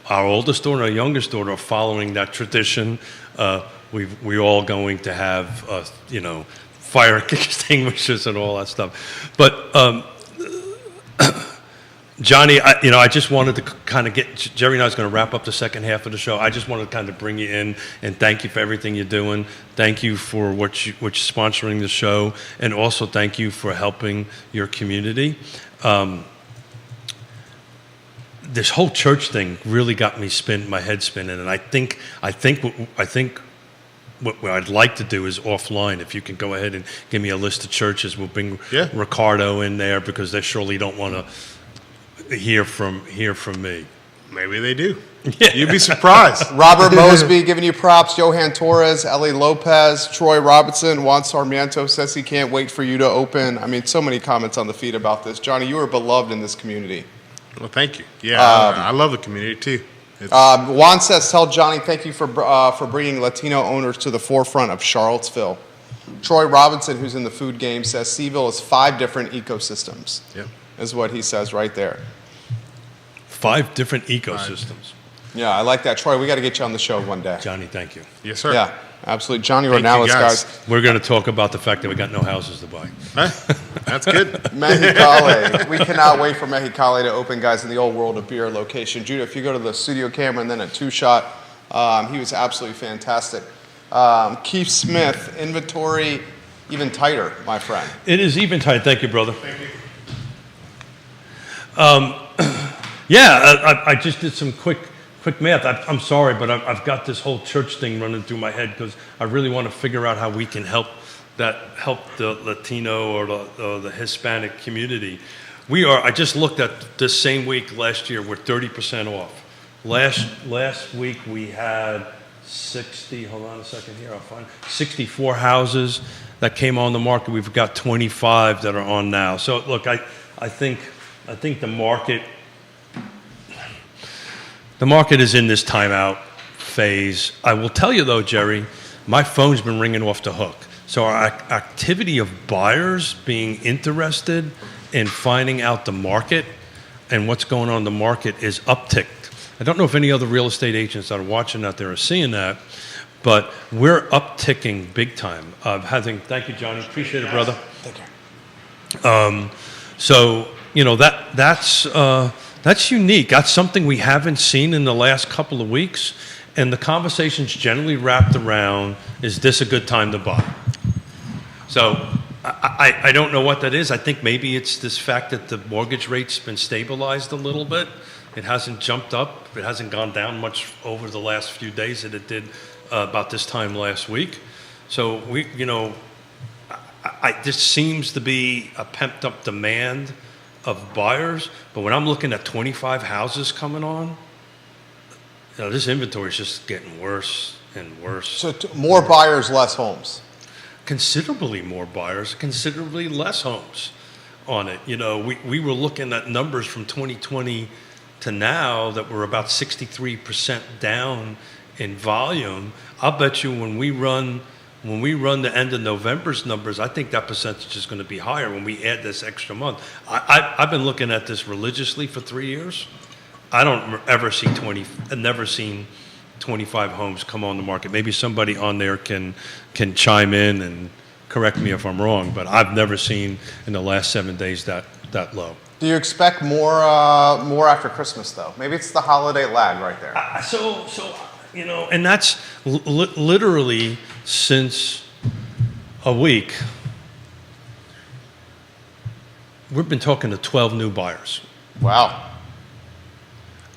our oldest daughter and our youngest daughter are following that tradition. We're all going to have, fire extinguishers and all that stuff. But Johnny, I just wanted to kind of Jerry and I was going to wrap up the second half of the show. I just wanted to kind of bring you in and thank you for everything you're doing. Thank you for what you're sponsoring the show, and also thank you for helping your community. This whole church thing really got my head spinning, and I think what I'd like to do is offline. If you can go ahead and give me a list of churches, we'll bring Ricardo in there because they surely don't want to hear from me. Maybe they do. Yeah. You'd be surprised. Robert Mosby giving you props. Johan Torres, Ellie Lopez, Troy Robinson, Juan Sarmiento says he can't wait for you to open. I mean, so many comments on the feed about this. Johnny, you are beloved in this community. Well, thank you. Yeah, I love the community too. Juan says, tell Johnny thank you for bringing Latino owners to the forefront of Charlottesville. Troy Robinson, who's in the food game, says Seville is 5 different ecosystems. Yeah, is what he says right there. 5 different ecosystems. Yeah, I like that. Troy, we got to get you on the show one day. Johnny, thank you. Yes, sir. Yeah. absolutely. Johnny Thank you, Ornelas, guys. guys. We're going to talk about the fact that we got no houses to buy. That's good. Mexicali. We cannot wait for Mexicali to open, guys, in the Old World of Beer location. Judah, if you go to the studio camera and then a two-shot, he was absolutely fantastic. Keith Smith, inventory even tighter, my friend. It is even tight. Thank you, brother. Thank you. I just did some quick math. I'm sorry, but I've got this whole church thing running through my head because I really want to figure out how we can help the Latino or the Hispanic community. I just looked at this same week last year, we're 30% off. Last week we had 64 houses that came on the market. We've got 25 that are on now. So look, I think the market is in this timeout phase. I will tell you though, Jerry, my phone's been ringing off the hook. So our activity of buyers being interested in finding out the market and what's going on in the market is upticked. I don't know if any other real estate agents that are watching out there are seeing that, but we're upticking big time. Thank you, Johnny. Appreciate it, brother. Thank you. So that's unique. That's something we haven't seen in the last couple of weeks, and the conversation's generally wrapped around: is this a good time to buy? So I don't know what that is. I think maybe it's this fact that the mortgage rate's been stabilized a little bit. It hasn't jumped up. It hasn't gone down much over the last few days that it did about this time last week. So this seems to be a pent up demand of buyers. But when I'm looking at 25 houses coming on, this inventory is just getting worse and worse. So more buyers, less homes. Considerably more buyers, considerably less homes on it. We were looking at numbers from 2020 to now that we're about 63% down in volume. I'll bet you when we run the end of November's numbers, I think that percentage is going to be higher when we add this extra month. I've been looking at this religiously for 3 years. I don't ever see I've never seen 25 homes come on the market. Maybe somebody on there can chime in and correct me if I'm wrong, but I've never seen in the last 7 days that low. Do you expect more after Christmas, though? Maybe it's the holiday lag right there. And that's literally since a week, we've been talking to 12 new buyers. Wow.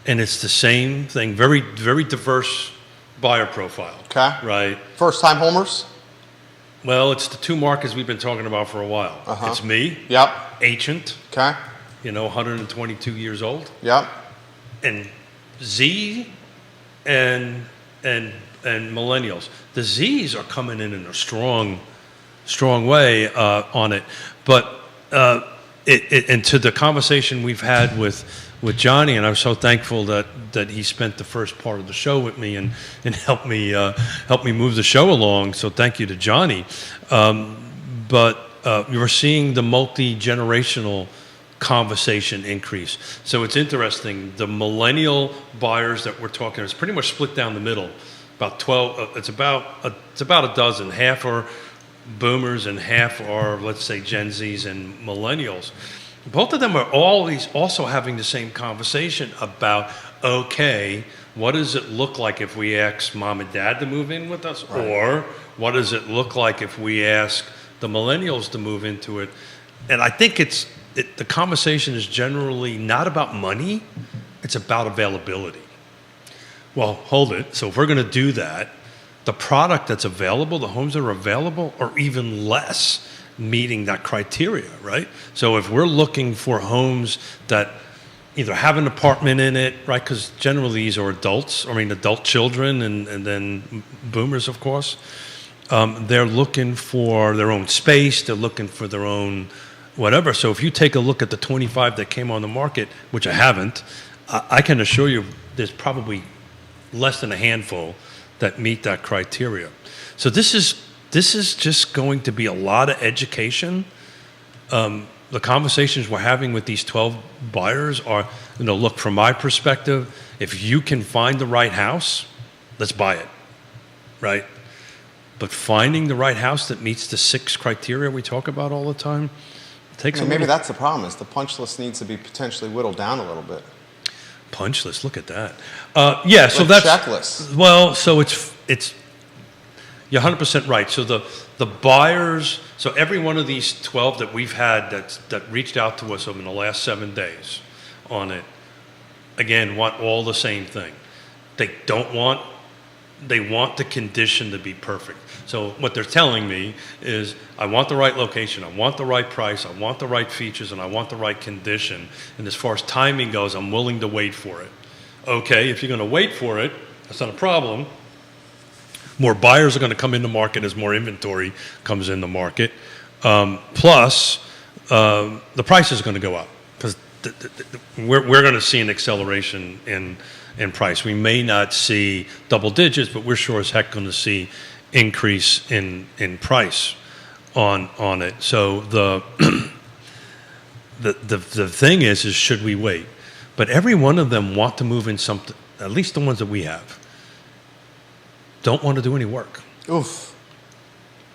And it's the same thing, very, very diverse buyer profile. Okay. Right? First-time homers? Well, it's the two markets we've been talking about for a while. Uh-huh. It's me, Yep. ancient, Okay. 122 years old, Yep. and Z and millennials. The Zs are coming in a strong way on it. But and to the conversation we've had with Johnny, and I'm so thankful that he spent the first part of the show with me and helped me move the show along. So thank you to Johnny. But we're seeing the multi-generational conversation increase. So it's interesting. The millennial buyers that we're talking, it's pretty much split down the middle. About 12. It's about a dozen. Half are boomers and half are, let's say, Gen Zs and millennials. Both of them are always also having the same conversation about, okay, what does it look like if we ask mom and dad to move in with us? Right. Or what does it look like if we ask the millennials to move into it? And I think the conversation is generally not about money, it's about availability. Well, hold it. So if we're going to do that, the product that's available, the homes that are available, are even less meeting that criteria, right? So if we're looking for homes that either have an apartment in it, right, because generally these are adult children and then boomers, of course, they're looking for their own space, they're looking for their own whatever. So if you take a look at the 25 that came on the market, which I haven't, I can assure you there's probably less than a handful that meet that criteria. So this is just going to be a lot of education. The conversations we're having with these 12 buyers are, look, from my perspective, if you can find the right house, let's buy it, right? But finding the right house that meets the 6 criteria we talk about all the time takes Maybe that's the problem, is the punch list needs to be potentially whittled down a little bit. punch list. Look at that. Yeah, so Like that's checklist. well. So it's you're 100% right. So the buyers. So every one of these 12 that we've had that reached out to us over in the last 7 days on it, again, want all the same thing. They want the condition to be perfect. So what they're telling me is, I want the right location, I want the right price, I want the right features, and I want the right condition. And as far as timing goes, I'm willing to wait for it. Okay, if you're going to wait for it, that's not a problem. More buyers are going to come in the market as more inventory comes in the market. Plus, the price is going to go up because we're going to see an acceleration in price. We may not see double digits, but we're sure as heck going to see increase in price on it. So the thing is should we wait? But every one of them want to move in something. At least the ones that we have don't want to do any work. Oof.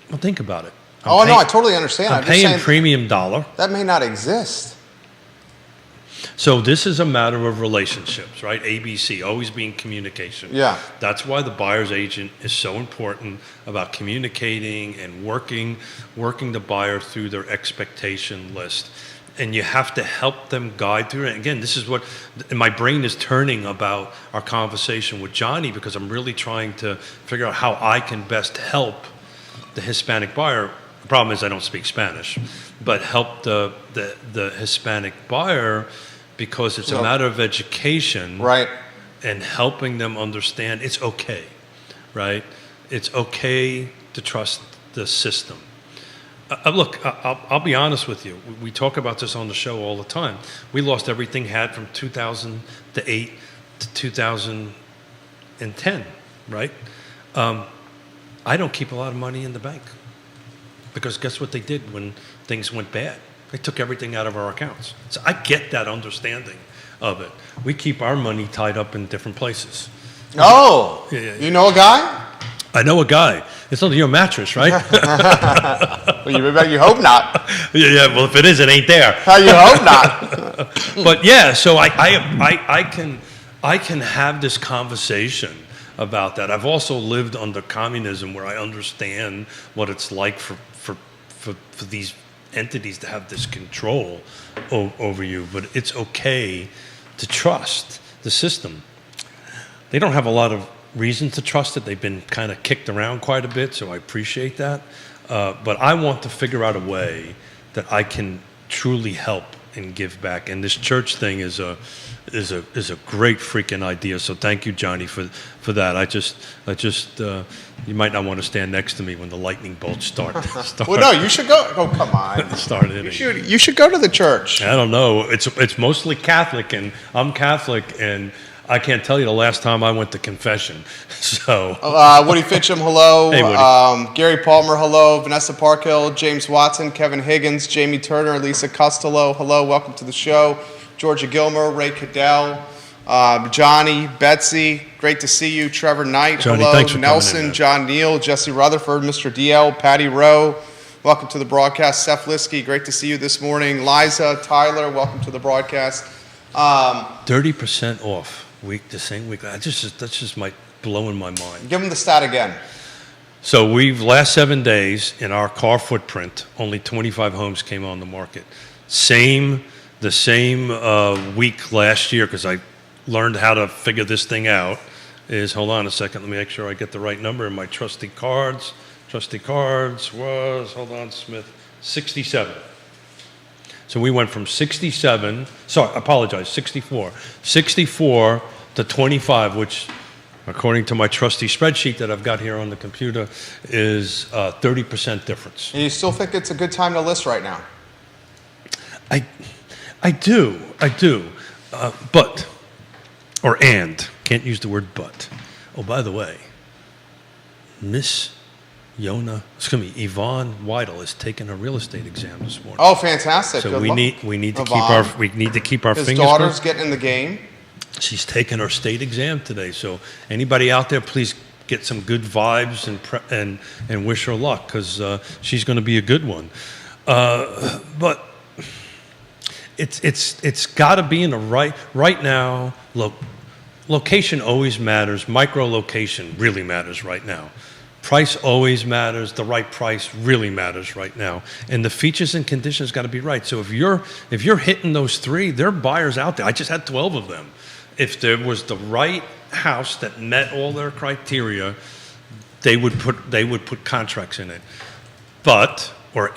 Well, think about it. No, I totally understand. I'm just paying saying premium dollar. that may not exist. So this is a matter of relationships, right? ABC, always being communication. Yeah. That's why the buyer's agent is so important about communicating and working the buyer through their expectation list. And you have to help them guide through it. Again, this is what my brain is turning about our conversation with Johnny, because I'm really trying to figure out how I can best help the Hispanic buyer. The problem is I don't speak Spanish, but help the Hispanic buyer, because it's a matter of education, Right. and helping them understand it's okay, right? It's okay to trust the system. Look, I'll be honest with you. We talk about this on the show all the time. We lost everything had from 2008 to 2010, right? I don't keep a lot of money in the bank, because guess what they did when things went bad? They took everything out of our accounts. So I get that understanding of it. We keep our money tied up in different places. Oh, Yeah. you know a guy? I know a guy. It's under your mattress, right? Well, you hope not. Yeah, well, if it is, it ain't there. You hope not. But yeah, so I can have this conversation about that. I've also lived under communism, where I understand what it's like for these entities to have this control over you. But it's okay to trust the system. They don't have a lot of reason to trust it. They've been kind of kicked around quite a bit, so I appreciate that. But I want to figure out a way that I can truly help and give back. And this church thing is a great freaking idea. So thank you, Johnny, for that. I just you might not want to stand next to me when the lightning bolts start. Well, no, you should go. Oh, come on. Start hitting. You should go to the church. I don't know. It's mostly Catholic, and I'm Catholic, and I can't tell you the last time I went to confession. So Woody Fitcham, hello. Hey, Woody. Gary Palmer, hello. Vanessa Parkhill, James Watson, Kevin Higgins, Jamie Turner, Lisa Costello, hello. Welcome to the show. Georgia Gilmer, Ray Cadell, Johnny, Betsy, great to see you. Trevor Knight, Johnny, hello. thanks for coming Nelson, in, man. John Neal, Jesse Rutherford, Mr. DL, Patty Rowe, welcome to the broadcast. Seth Liskey, great to see you this morning. Liza, Tyler, welcome to the broadcast. 30% off the same week. That's just blowing my mind. Give them the stat again. So last 7 days in our car footprint, only 25 homes came on the market. The same week last year, because I learned how to figure this thing out, is, hold on a second, let me make sure I get the right number in my trusty cards. Trusty cards was, hold on, Smith, 67. So we went from 64 to 25, which, according to my trusty spreadsheet that I've got here on the computer, is 30% difference. And you still think it's a good time to list right now? I do. Can't use the word but. Oh, by the way, Yvonne Weidel is taking a real estate exam this morning. Oh, fantastic. So Good we luck. need to Yvonne. keep our His fingers daughter's crossed. getting in the game. She's taking her state exam today. So anybody out there, please get some good vibes and wish her luck, because she's going to be a good one. But it's got to be in the right now. Look, location always matters. Micro location really matters right now. Price always matters. The right price really matters right now, and the features and conditions got to be right. So if you're hitting those three, there are buyers out there. I just had 12 of them. If there was the right house that met all their criteria, they would put contracts in it.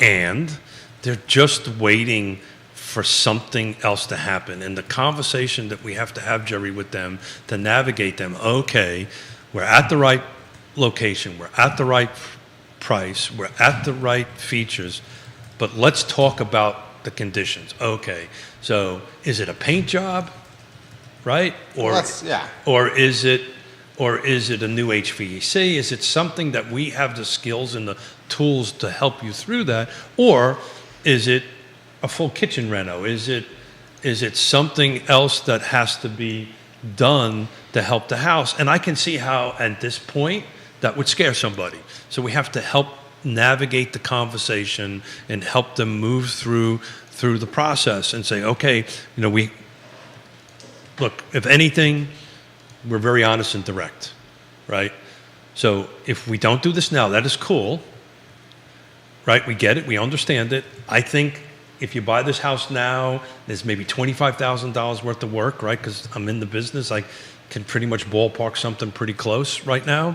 And they're just waiting for something else to happen. And the conversation that we have to have, Jerry, with them to navigate them. Okay, we're at the right location, we're at the right price, we're at the right features, but let's talk about the conditions. Okay, so is it a paint job, right? Or is it a new HVAC? Is it something that we have the skills and the tools to help you through that? Or is it a full kitchen reno? Is it something else that has to be done to help the house? And I can see how at this point that would scare somebody. So we have to help navigate the conversation and help them move through the process and say, okay, look, if anything, we're very honest and direct, right? So if we don't do this now, that is cool, right? We get it, we understand it. I think if you buy this house now, there's maybe $25,000 worth of work, right? Because I'm in the business, I can pretty much ballpark something pretty close right now.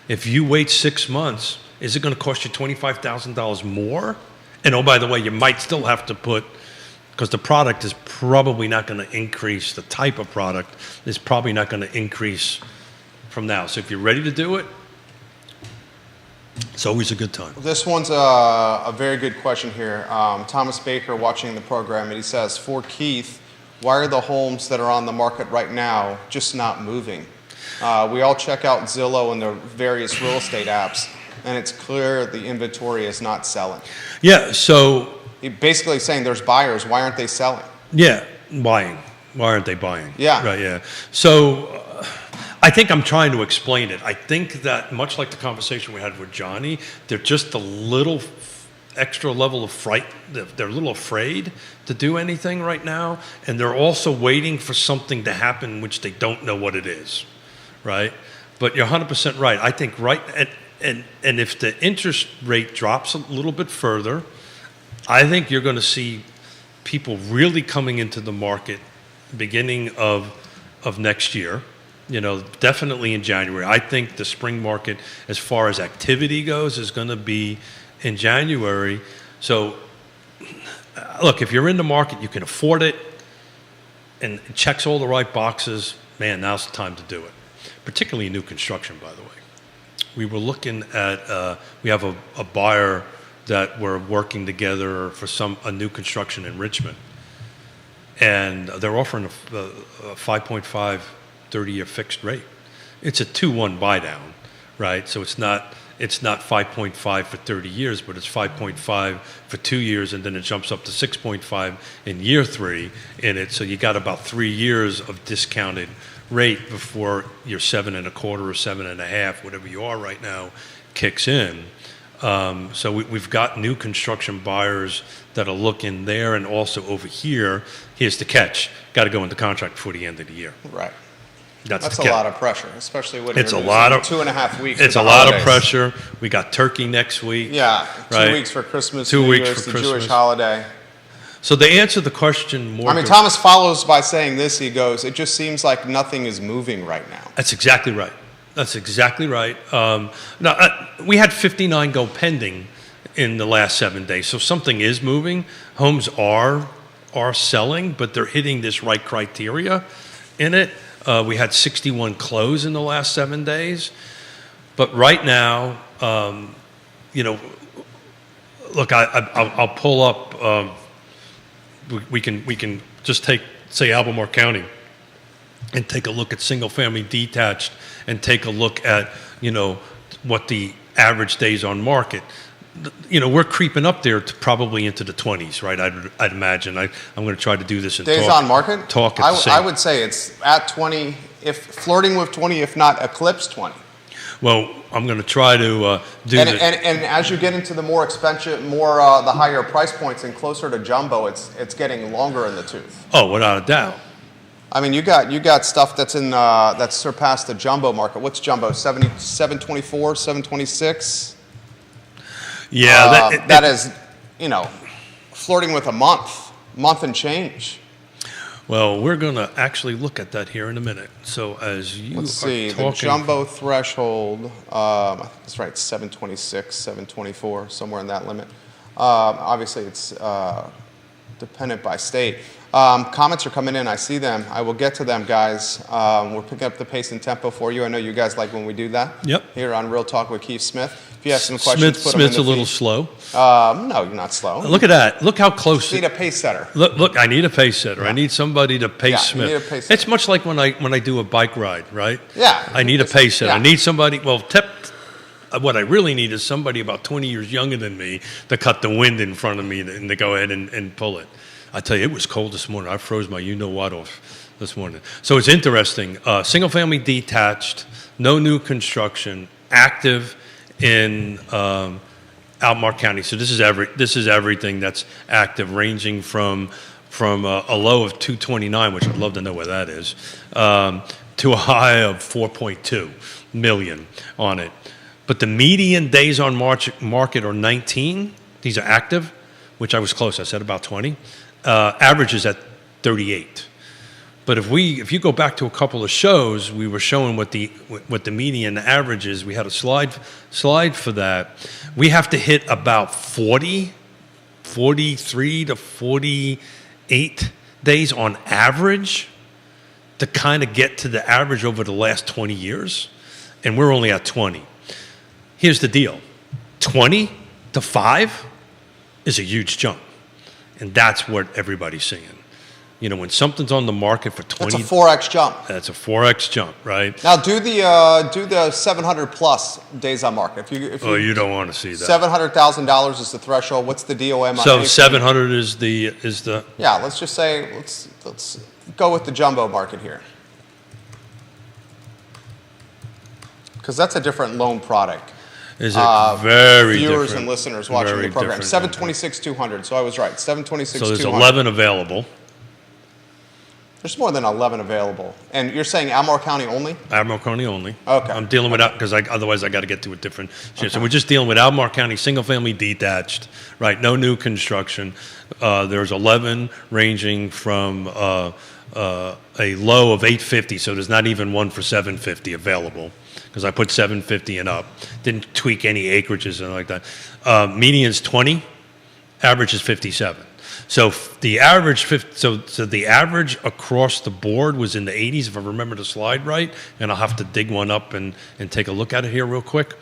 If you wait 6 months, is it going to cost you $25,000 more? And oh, by the way, you might still have to put, because the product is probably not going to increase, the type of product is probably not going to increase from now. So if you're ready to do it, it's always a good time. This one's a very good question here. Thomas Baker watching the program, and he says, for Keith, why are the homes that are on the market right now just not moving? We all check out Zillow and the various real estate apps, and it's clear the inventory is not selling. Yeah, so... He's basically saying there's buyers. Why aren't they selling? Yeah, buying. Why aren't they buying? Yeah. Right, yeah. So I think I'm trying to explain it. I think that much like the conversation we had with Johnny, they're just a little extra level of fright. They're a little afraid to do anything right now, and they're also waiting for something to happen which they don't know what it is. Right? But you're 100% right. I think and if the interest rate drops a little bit further, I think you're going to see people really coming into the market beginning of next year. Definitely in January. I think the spring market, as far as activity goes, is going to be in January. So, look, if you're in the market, you can afford it, and it checks all the right boxes, man, now's the time to do it. Particularly new construction, by the way. We were looking at, we have a buyer that we're working together for a new construction in Richmond. And they're offering a 5.5 30-year fixed rate. It's a 2-1 buy down, right? So it's not 5.5 for 30 years, but it's 5.5 for 2 years, and then it jumps up to 6.5 in year 3 in it. So you got about 3 years of discounted rate before your 7.25 or 7.5, whatever you are right now, kicks in. So we've got new construction buyers that are looking there, and also over here. Here's the catch: got to go into contract before the end of the year. Right. That's a lot of pressure, especially when it's you're a lot of 2.5 weeks. It's a lot of pressure. We got Turkey next week. Yeah, right? 2 weeks for Christmas. 2 New weeks Year's, for the Christmas. Jewish holiday. So to answer the question more. I mean, Thomas follows by saying this. He goes, "It just seems like nothing is moving right now." That's exactly right. That's exactly right. Now we had 59 go pending in the last 7 days, so something is moving. Homes are selling, but they're hitting this right criteria in it. We had 61 close in the last 7 days, but right now, look, I'll pull up. We can just take, say, Albemarle County, and take a look at single-family detached, and take a look at what the average days on market. We're creeping up there to probably into the 20s, right? I'd imagine. I'm going to try to do this in days on market. Talk at the same. I would say it's at 20, if flirting with 20, if not eclipse 20. Well, I'm going to try to do And, the. and as you get into the more expensive, the higher price points and closer to jumbo, it's getting longer in the tooth. Oh, without a doubt. I mean, you got stuff that's that's surpassed the jumbo market. What's jumbo? 724, 726. Yeah, that is, flirting with a month and change. Well, we're going to actually look at that here in a minute. So as you Let's see, are talking, the jumbo threshold, I think that's right, 726, 724, somewhere in that limit. Obviously, it's dependent by state. Comments are coming in. I see them. I will get to them, guys. We're picking up the pace and tempo for you. I know you guys like when we do that. Yep. Here on Real Talk with Keith Smith. If you have some questions, put them in Smith's the a little feed. slow. No, you're not slow. Look at that. Look how close. You need a pace setter. Look, I need a pace setter. Yeah. I need somebody to pace Yeah, Smith. you need a pace setter. It's much like when I do a bike ride, right? Yeah. I need a pace setter. Yeah. I need somebody. Well, what I really need is somebody about 20 years younger than me to cut the wind in front of me and to go ahead and pull it. I tell you, it was cold this morning. I froze my you-know-what off this morning. So it's interesting. Single-family detached, no new construction, active in Albemarle County. So this is everything that's active, ranging from a low of 229, which I'd love to know where that is, to a high of 4.2 million on it. But the median days on market are 19. These are active, which I was close. I said about 20. Average is at 38. But if you go back to a couple of shows, we were showing what the median average is. We had a slide for that. We have to hit about 43 to 48 days on average to kind of get to the average over the last 20 years, and we're only at 20. Here's the deal: 20 to 5 is a huge jump, and that's what everybody's seeing. When something's on the market for 20, That's a 4x jump. that's a 4x jump, right? Now do the 700 plus days on market. If You don't want to see that. $700,000 is the threshold. What's the DOM? on So anything? 700 is the Yeah, let's just say let's go with the jumbo market here, because that's a different loan product. is it very Viewers different, and listeners watching very the program. different. 726,200. So I was right. 726,200. So there's 11 available. There's more than 11 available. And you're saying Albemarle County only? Albemarle County only. Okay. I'm dealing with that because otherwise I got to get to a different shit. So we're just dealing with Albemarle County single family detached, right? No new construction. There's 11 ranging from a low of 850. So there's not even one for 750 available because I put 750 and up. Didn't tweak any acreages and like that. Median's 20. Average is 57. So the average, so the average across the board was in the 80s, if I remember the slide right. And I'll have to dig one up and take a look at it here real quick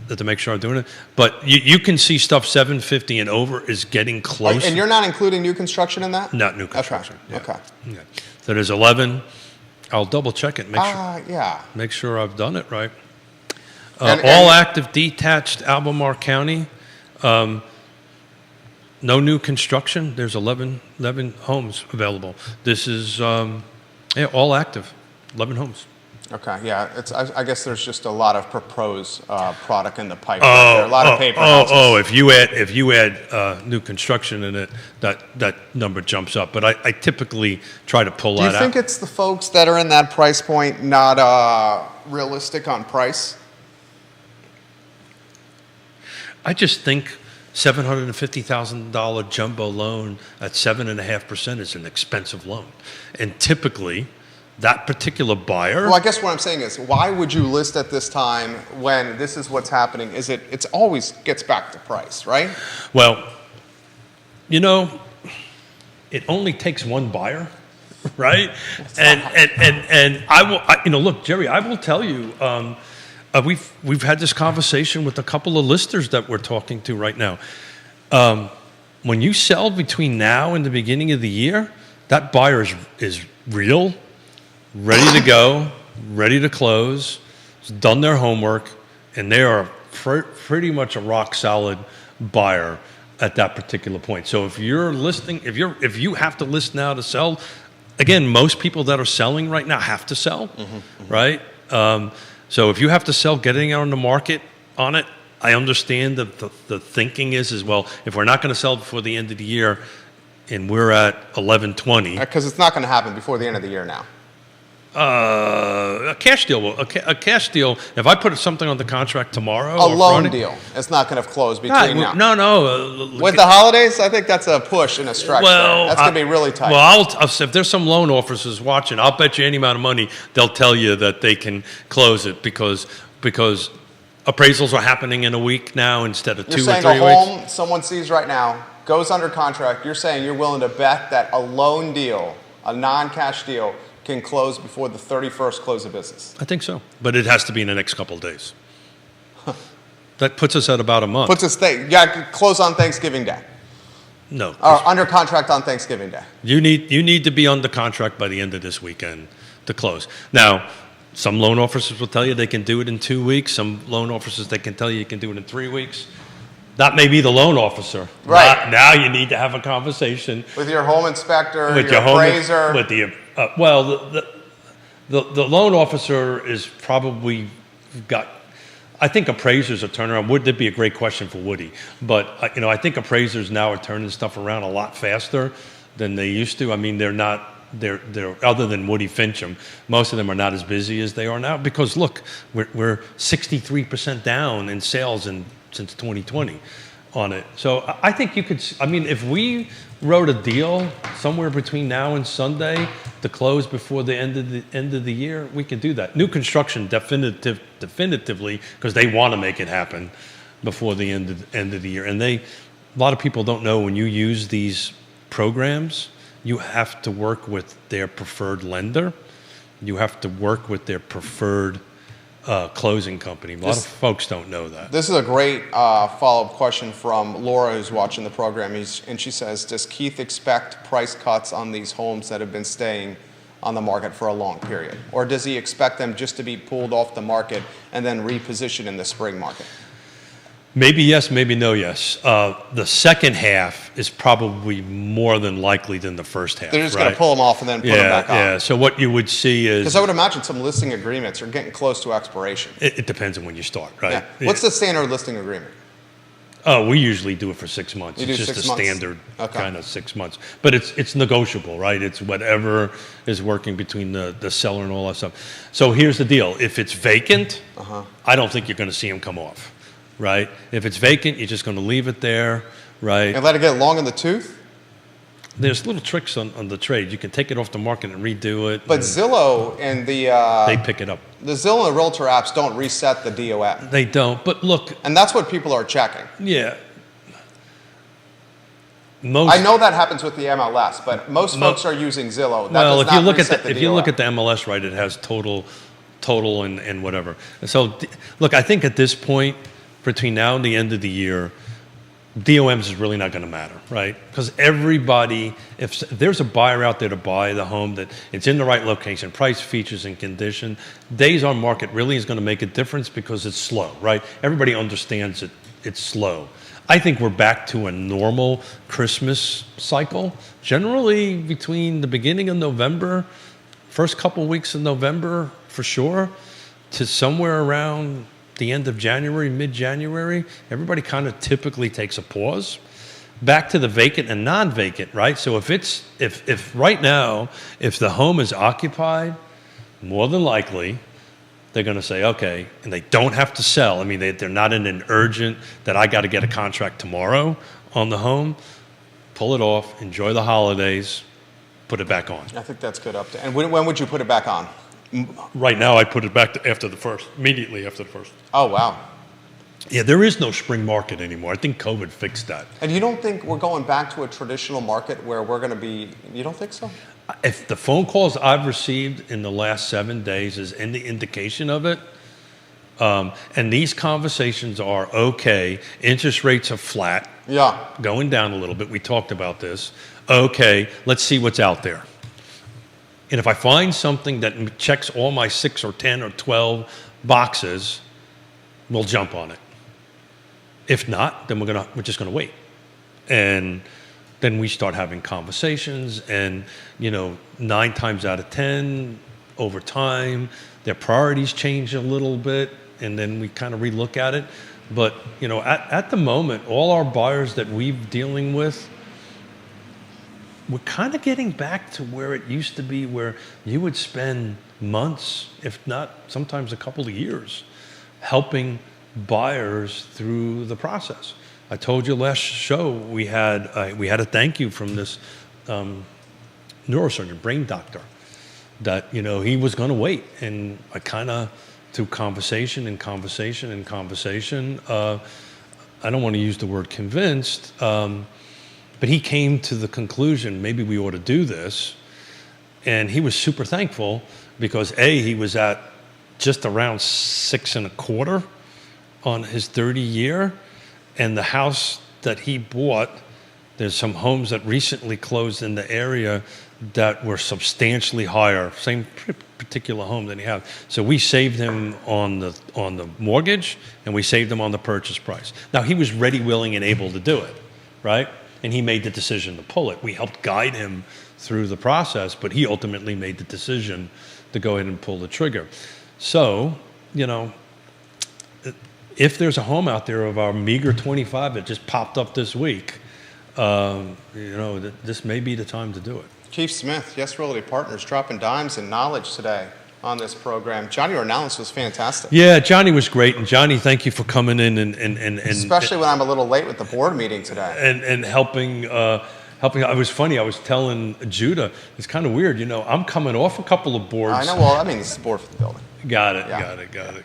to make sure I'm doing it. But you can see stuff 750 and over is getting close. And you're not including new construction in that? Not new construction. Okay. Yeah. Okay. So there's 11. I'll double check it. Yeah. Make sure I've done it right. And all active detached Albemarle County. No new construction. There's 11 homes available. This is all active, 11 homes. Okay. Yeah. I guess there's just a lot of proposed product in the pipeline. There are a lot of paper houses. If you add new construction in it, that number jumps up. But I typically try to pull Do that you think out. it's the folks that are in that price point not realistic on price? I just think $750,000 jumbo loan at 7.5% is an expensive loan, and typically, that particular buyer. Well, I guess what I'm saying is, why would you list at this time when this is what's happening? It's always gets back to price, right? Well, it only takes one buyer, right? And I will, look, Jerry, I will tell you. We've had this conversation with a couple of listers that we're talking to right now. When you sell between now and the beginning of the year, that buyer is real, ready to go, ready to close, has done their homework, and they are pretty much a rock solid buyer at that particular point. So if you're listing, if you have to list now to sell, again, most people that are selling right now have to sell, right? So if you have to sell, getting it on the market on it, I understand the thinking is well, if we're not going to sell before the end of the year and we're at 11/20. Because it's not going to happen before the end of the year now. A cash deal will, a cash deal, if I put something on the contract tomorrow. A or loan Friday- deal. It's not going to close between now. No. With the holidays, I think that's a push and a stretch. Well, That's going to be really tight. Well, if there's some loan officers watching, I'll bet you any amount of money they'll tell you that they can close it because appraisals are happening in a week now instead of You're 2 or saying 3 a weeks. home someone sees right now goes under contract. You're saying you're willing to bet that a loan deal, a non-cash deal, can close before the 31st close of business. I think so, but it has to be in the next couple of days. That puts us at about a month. Close on Thanksgiving Day. No, Or under contract on Thanksgiving Day. you need to be under contract by the end of this weekend to close. Now, some loan officers will tell you they can do it in 2 weeks. Some loan officers they can tell you can do it in 3 weeks. That may be the loan officer. Right. Now you need to have a conversation With your home inspector, with your home appraiser. with the the loan officer is probably got. I think appraisers are turning around. Would that be a great question for Woody? But I think appraisers now are turning stuff around a lot faster than they used to. I mean, they're not. They're other than Woody Fincham, most of them are not as busy as they are now because look, we're 63% down in sales since 2020 on it. So I think you could. I mean, if we wrote a deal somewhere between now and Sunday to close before the end of the year, we could do that. New construction definitively because they want to make it happen before the end of the year. And a lot of people don't know when you use these programs, you have to work with their preferred lender. You have to work with their preferred closing company. A lot of folks don't know that. This is a great follow-up question from Laura, who's watching the program, and she says, does Keith expect price cuts on these homes that have been staying on the market for a long period? Or does he expect them just to be pulled off the market and then repositioned in the spring market? Maybe yes, maybe no yes. The second half is probably more than likely than the first half. They're just right? going to pull them off and then put them back on. Yeah, so what you would see is... Because I would imagine some listing agreements are getting close to expiration. It depends on when you start, right? Yeah. What's the standard listing agreement? Oh, we usually do it for 6 months. You do it's just 6 a months? standard Okay. kind of 6 months. But it's negotiable, right? It's whatever is working between the seller and all that stuff. So here's the deal. If it's vacant, I don't think you're going to see them come off, right? If it's vacant, you're just going to leave it there, right? And let it get long in the tooth? There's little tricks on the trade. You can take it off the market and redo it. But and Zillow and the they pick it up. Zillow and the Realtor apps don't reset the DOM. They don't. But look, And that's what people are checking. yeah. Most, I know that happens with the MLS, but most folks are using Zillow. That well, does if you not look at reset if you look DOM. at the MLS, right, it has total and whatever. So look, I think at this point, between now and the end of the year, DOMs is really not going to matter, right? Because everybody, if there's a buyer out there to buy the home that it's in the right location, price, features, and condition, days on market really is going to make a difference because it's slow, right? Everybody understands it's slow. I think we're back to a normal Christmas cycle, generally between the beginning of November, first couple weeks of November for sure, to somewhere around the end of January, mid-January. Everybody kind of typically takes a pause. Back to the vacant and non-vacant, right? So if right now, if the home is occupied, more than likely, they're going to say, okay, and they don't have to sell. I mean, they're not in an urgent that I got to get a contract tomorrow on the home. Pull it off, enjoy the holidays, put it back on. I think that's good update. And when would you put it back on? Right now, I put it back to after the first, immediately after the first. Oh, wow. Yeah, there is no spring market anymore. I think COVID fixed that. And you don't think we're going back to a traditional market where we're going to be, you don't think so? If the phone calls I've received in the last 7 days is any indication of it, and these conversations are okay, interest rates are flat, Yeah. going down a little bit. We talked about this. Okay, let's see what's out there. And if I find something that checks all my 6 or 10 or 12 boxes, we'll jump on it. If not, then we're just gonna wait. And then we start having conversations, and 9 times out of 10, over time, their priorities change a little bit, and then we kind of relook at it. But, you know, at the moment, all our buyers that we're dealing with, we're kind of getting back to where it used to be, where you would spend months, if not sometimes a couple of years, helping buyers through the process. I told you last show we had a thank you from this neurosurgeon, brain doctor, that, you know, he was going to wait, and I kind of, through conversation, I don't want to use the word convinced, but he came to the conclusion maybe we ought to do this, and he was super thankful because he was at just around 6.25 on his 30 year, and the house that he bought, there's some homes that recently closed in the area that were substantially higher, same particular home that he had. So we saved him on the mortgage, and we saved him on the purchase price. Now, he was ready, willing, and able to do it, right? And he made the decision to pull it. We helped guide him through the process, but he ultimately made the decision to go ahead and pull the trigger. So, you know, if there's a home out there of our meager 25 that just popped up this week, you know, this may be the time to do it. Keith Smith, Yes Realty Partners, dropping dimes and knowledge today on this program. Johnny Ornelas was fantastic. Yeah, Johnny was great, and Johnny, thank you for coming in and especially when I'm a little late with the board meeting today. And helping. It was funny. I was telling Judah, it's kind of weird, you know. I'm coming off a couple of boards. I know. Well, I mean, this is the board for the building. Got it. Yeah. Got it.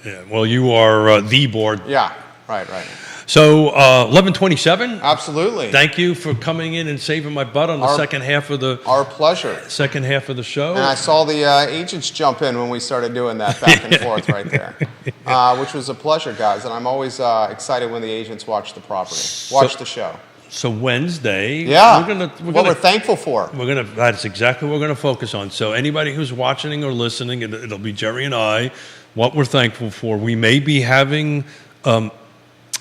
Yeah. Well, you are the board. Yeah. Right. So 11:27. Absolutely. Thank you for coming in and saving my butt on the second half of the. Our pleasure. Second half of the show. And I saw the agents jump in when we started doing that back and forth right there, which was a pleasure, guys. And I'm always excited when the agents watch the property, watch the show. So Wednesday, yeah, we're thankful for. That's exactly what we're gonna focus on. So anybody who's watching or listening, it'll be Jerry and I. What we're thankful for. We may be having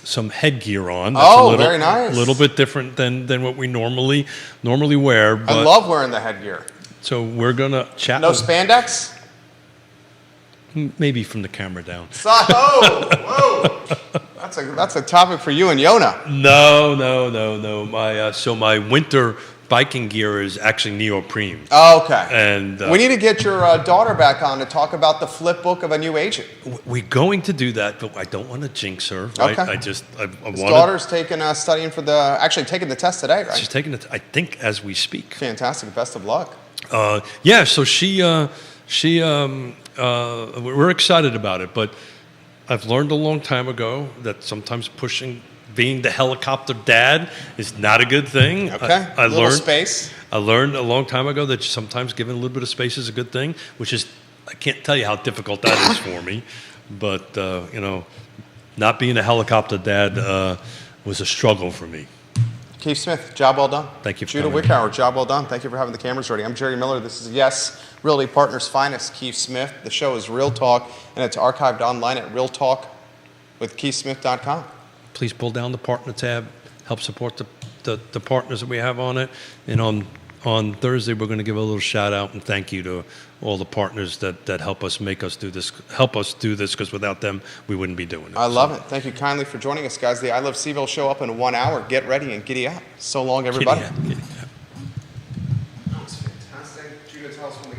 some headgear on. That's very nice. A little bit different than what we normally wear. But, I love wearing the headgear. So we're gonna chat. No spandex. Maybe from the camera down. Whoa! That's a topic for you and Yona. No. My winter biking gear is actually neoprene. Oh, okay. And we need to get your daughter back on to talk about the flip book of a new agent. We're going to do that, but I don't want to jinx her. Right? Okay. His daughter's taking taking the test today, right? She's taking it, I think, as we speak. Fantastic. Best of luck. Yeah. So we're excited about it, but I've learned a long time ago that sometimes being the helicopter dad is not a good thing. Okay. I little learned space. I learned a long time ago that sometimes giving a little bit of space is a good thing, which is, I can't tell you how difficult that is for me, but you know, not being a helicopter dad was a struggle for me. Keith Smith, job well done. Thank you for Judah coming. Wickhauer, job well done. Thank you for having the cameras ready. I'm Jerry Miller. This is Yes Realty Partners' finest, Keith Smith. The show is Real Talk, and it's archived online at realtalkwithkeithsmith.com. Please pull down the partner tab, help support the partners that we have on it. And on Thursday, we're going to give a little shout out and thank you to all the partners that help us do this, because without them, we wouldn't be doing it. I love it. Thank you kindly for joining us, guys. The I Love Seville show up in 1 hour. Get ready and giddy up. So long, everybody. Giddy up. That was fantastic. Judah, tell us when